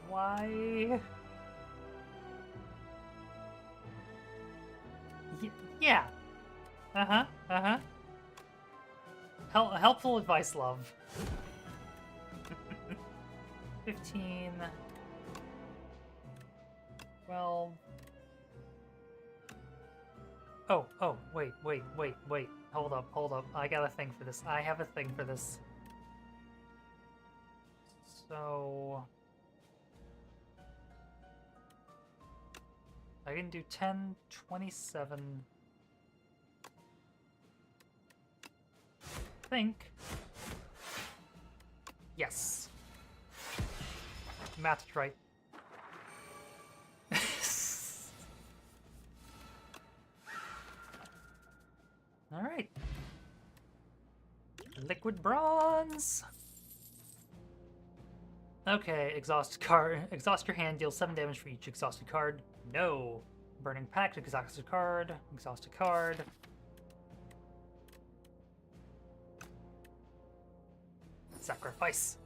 Why? Yeah. Uh-huh, uh-huh. Helpful advice, love. 15... 12... Wait. Hold up. I got a thing for this. I have a thing for this. So... I can do 10, 27... think. Yes. Math's right. Alright. Liquid bronze! Okay, exhaust card. Exhaust your hand, deal 7 damage for each exhausted card. No. Burning Pact, exhaust a card. Exhaust a card. Sacrifice.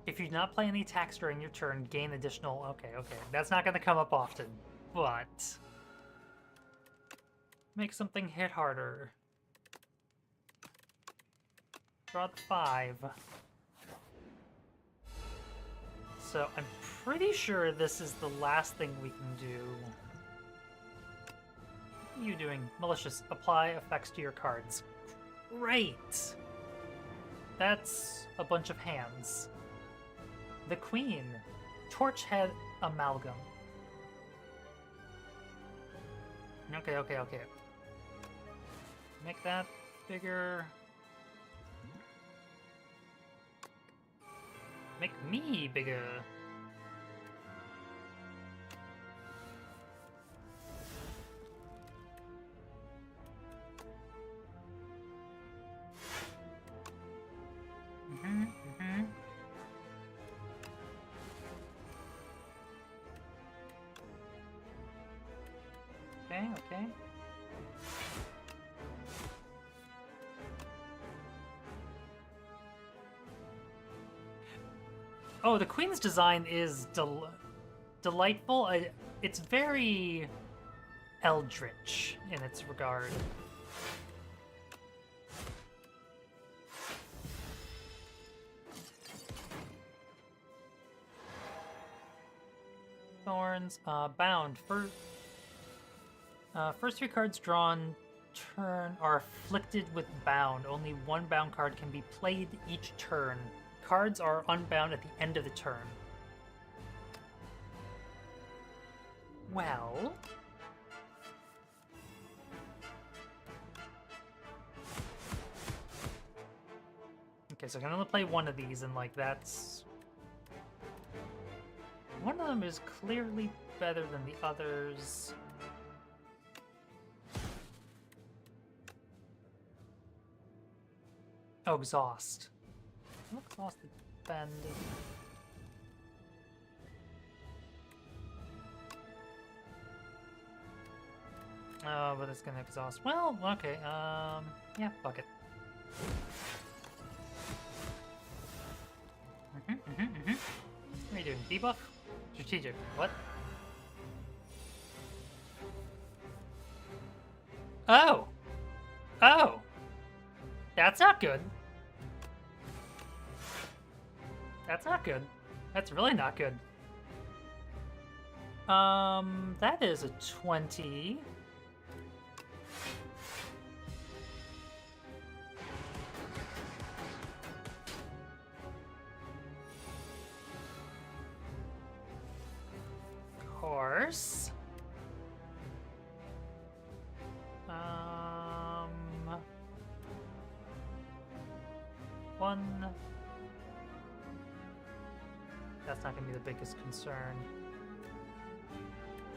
If you do not play any attacks during your turn, gain additional... Okay. That's not going to come up often, but... Make something hit harder. Draw the 5. So I'm pretty sure this is the last thing we can do. What are you doing? Malicious. Apply effects to your cards. Great! That's a bunch of hands. The Queen. Torchhead Amalgam. Okay. Make that bigger. Make me bigger. Okay. Oh, the Queen's design is delightful. It's very eldritch in its regard. Thorns, bound. First 3 cards drawn turn are afflicted with bound. Only 1 bound card can be played each turn. Cards are unbound at the end of the turn. Well... Okay, so I can only play one of these, and, like, that's... One of them is clearly better than the others. Oh, exhaust. Exhaust the bend. Oh, but it's gonna exhaust. Well, okay, yeah, fuck it. What are you doing? Debuff? Strategic. What? Oh! Oh! That's not good. That's not good. That's really not good. That is a 20. Course. One. That's not gonna be the biggest concern.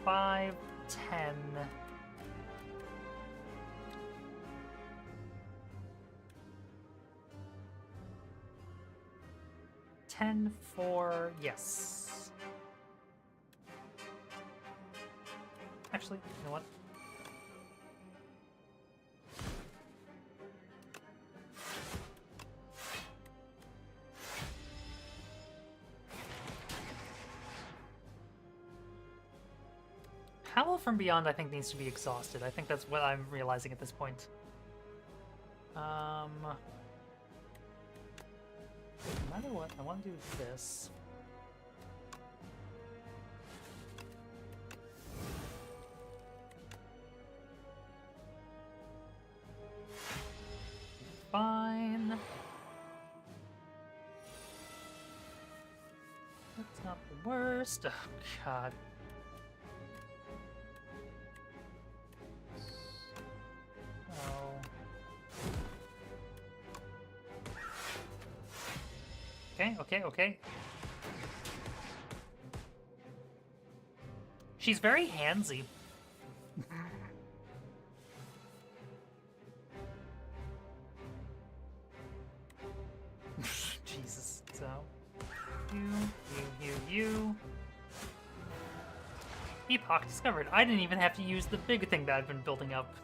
5, 10. $10 for yes. Actually, you know what? Howl from Beyond, I think, needs to be exhausted. I think that's what I'm realizing at this point. No matter what, I want to do this. not the worst. Oh, God. Oh. Okay. She's very handsy. Jesus. So, you. Epoch discovered. I didn't even have to use the big thing that I've been building up.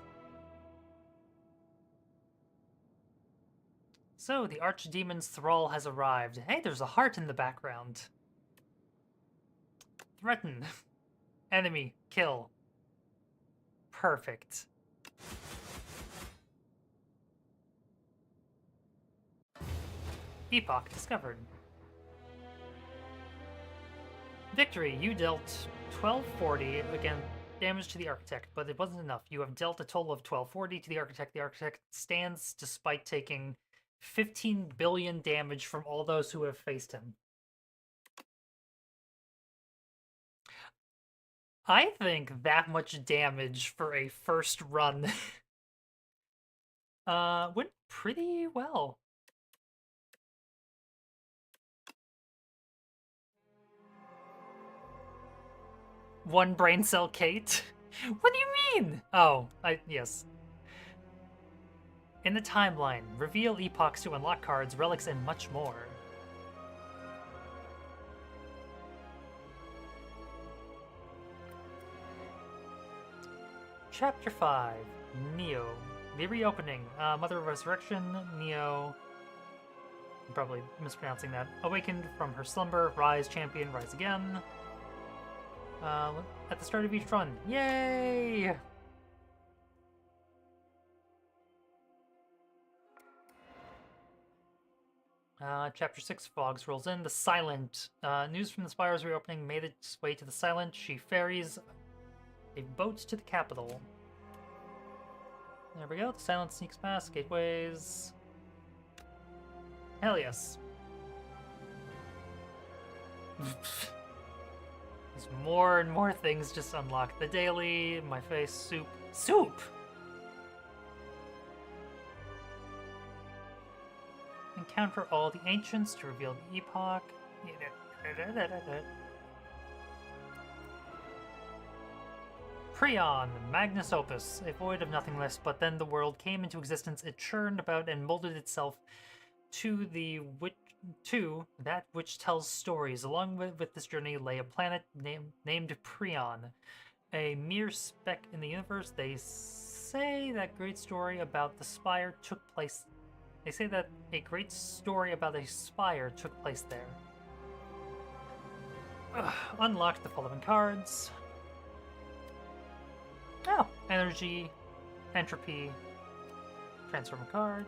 So, the Archdemon's thrall has arrived. Hey, there's a heart in the background. Threaten. Enemy. Kill. Perfect. Epoch discovered. Victory. You dealt 1240 again damage to the Architect, but it wasn't enough. You have dealt a total of 1240 to the Architect. The Architect stands despite taking 15 billion damage from all those who have faced him. I think that much damage for a first run went pretty well. One brain cell, Cait. What do you mean? Oh, yes. In the timeline, reveal epochs to unlock cards, relics, and much more. Chapter 5, Neo. The reopening. Mother of Resurrection, Neo. I'm probably mispronouncing that. Awakened from her slumber, rise champion, rise again. At the start of each run. Yay! Chapter 6, Fogs rolls in. The Silent. News from the Spires reopening made its way to the Silent. She ferries a boat to the capital. There we go. The Silent sneaks past. Gateways. Hell yes. There's more and more things just unlocked. The daily, my face, soup. Soup! Encounter all the ancients to reveal the epoch. Prion, Magnus Opus, a void of nothingness, but then the world came into existence, it churned about and molded itself to that which tells stories. Along with this journey lay a planet named Prion, a mere speck in the universe. They say that great story about the Spire took place. They say that a great story about a Spire took place there. Unlock the following cards. Oh, energy, entropy, transform a card,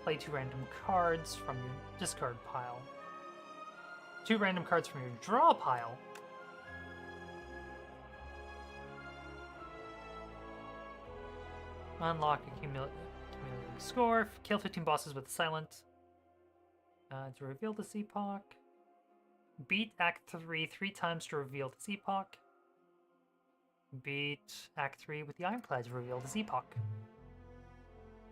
play 2 random cards from your discard pile. 2 random cards from your draw pile. Unlock accumulating score, kill 15 bosses with Silent. To reveal this epoch. Beat Act 3 3 times to reveal this epoch. Beat Act 3 with the Ironclad to reveal this epoch.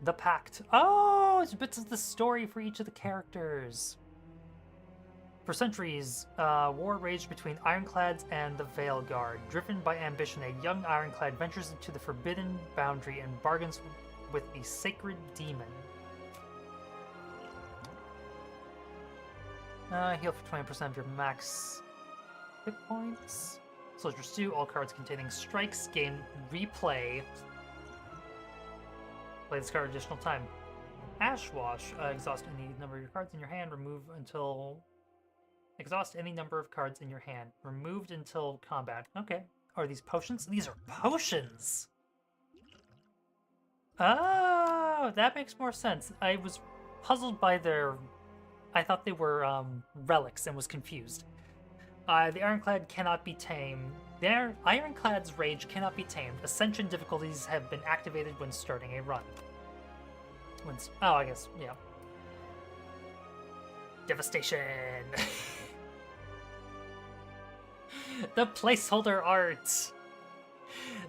The Pact. Oh, it's bits of the story for each of the characters. For centuries, war raged between Ironclads and the Veil Guard. Driven by ambition, a young Ironclad ventures into the forbidden boundary and bargains with the sacred demon. Heal for 20% of your max hit points. Soldiers 2, all cards containing strikes gain replay. Play this card additional time. Ashwash, exhaust any number of your cards in your hand, exhaust any number of cards in your hand. Removed until combat. Okay. Are these potions? These are potions! Oh, that makes more sense. I was puzzled by I thought they were relics and was confused. The Ironclad cannot be tamed. Their Ironclad's rage cannot be tamed. Ascension difficulties have been activated when starting a run. Oh, I guess, yeah. Devastation! The placeholder art!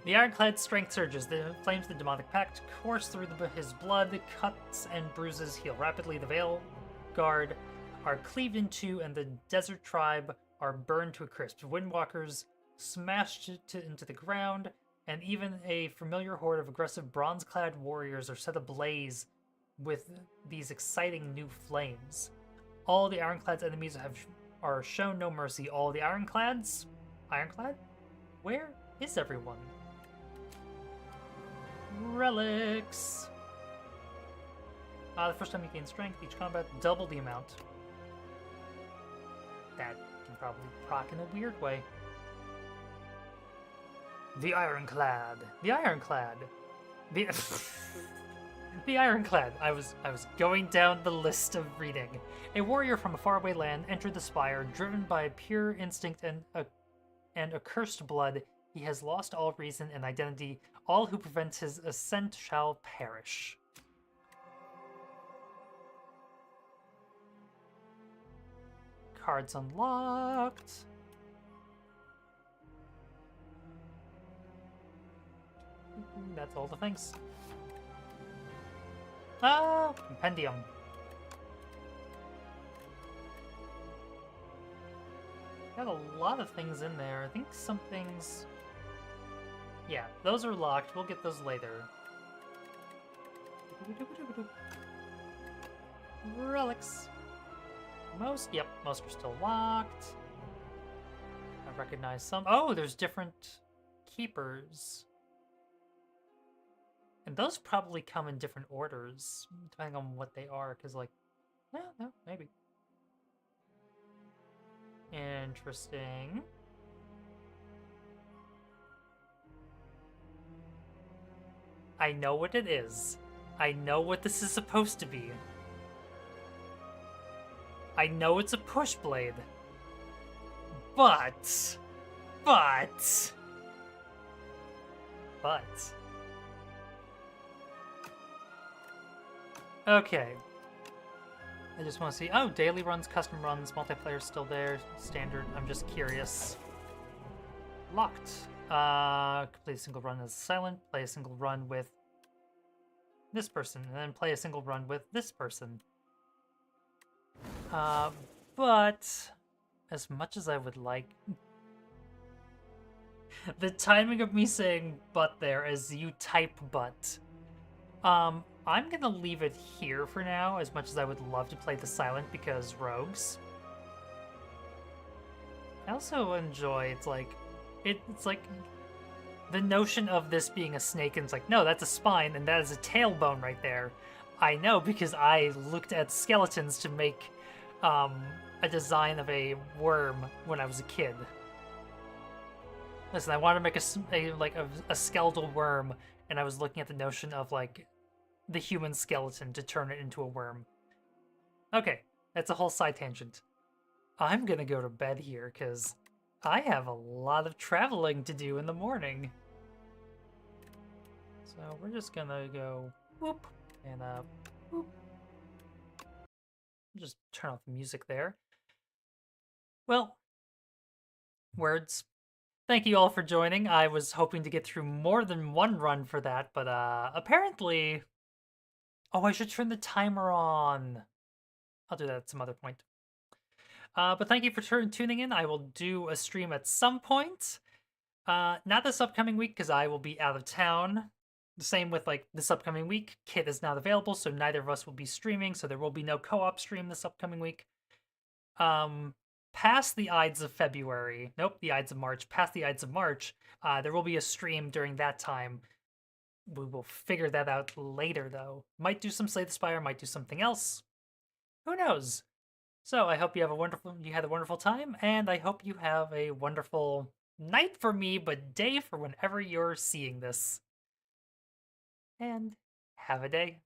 The ironclad strength surges. The flames of the demonic pact course through his blood. Cuts and bruises heal rapidly. The Veil Guard are cleaved in two, and the Desert Tribe are burned to a crisp. Windwalkers smashed into the ground, and even a familiar horde of aggressive bronze-clad warriors are set ablaze with these exciting new flames. All the Ironclad's enemies are shown no mercy. All the Ironclads? Ironclad? Where is everyone? Relics! The first time you gain strength, each combat double the amount. That can probably proc in a weird way. The Ironclad. The Ironclad. The The Ironclad. I was going down the list of reading. A warrior from a faraway land entered the Spire, driven by pure instinct and accursed blood. He has lost all reason and identity. All who prevent his ascent shall perish. Cards unlocked. That's all the things. Compendium. Got a lot of things in there. I think some things... Yeah, those are locked. We'll get those later. Relics. Most are still locked. I recognize some. Oh, there's different keepers. And those probably come in different orders, depending on what they are, because, like, no, maybe. Interesting. I know what it is. I know what this is supposed to be. I know it's a push blade. But... Okay. I just want to see... Oh, daily runs, custom runs, multiplayer still there, standard. I'm just curious. Locked. Complete a single run as silent, play a single run with this person, and then play a single run with this person. But as much as I would like... the timing of me saying "but" there as you type "but." I'm gonna leave it here for now, as much as I would love to play the silent because rogues. I also enjoy, it's like the notion of this being a snake, and it's like, no, that's a spine, and that is a tailbone right there. I know, because I looked at skeletons to make a design of a worm when I was a kid. Listen, I wanted to make a skeletal worm, and I was looking at the notion of, like, the human skeleton to turn it into a worm. Okay, that's a whole side tangent. I'm gonna go to bed here, because I have a lot of traveling to do in the morning. So we're just gonna go whoop and whoop. Just turn off the music there. Well, words. Thank you all for joining. I was hoping to get through more than one run for that, but apparently... Oh, I should turn the timer on. I'll do that at some other point. But thank you for tuning in. I will do a stream at some point. Not this upcoming week, because I will be out of town. The same with, like, this upcoming week. Cait is not available, so neither of us will be streaming, so there will be no co-op stream this upcoming week. Past the Ides of February, nope, the Ides of March, past the Ides of March, there will be a stream during that time. We will figure that out later, though. Might do some Slay the Spire, might do something else. Who knows? So I hope you had a wonderful time, and I hope you have a wonderful night for me, but day for whenever you're seeing this. And have a day.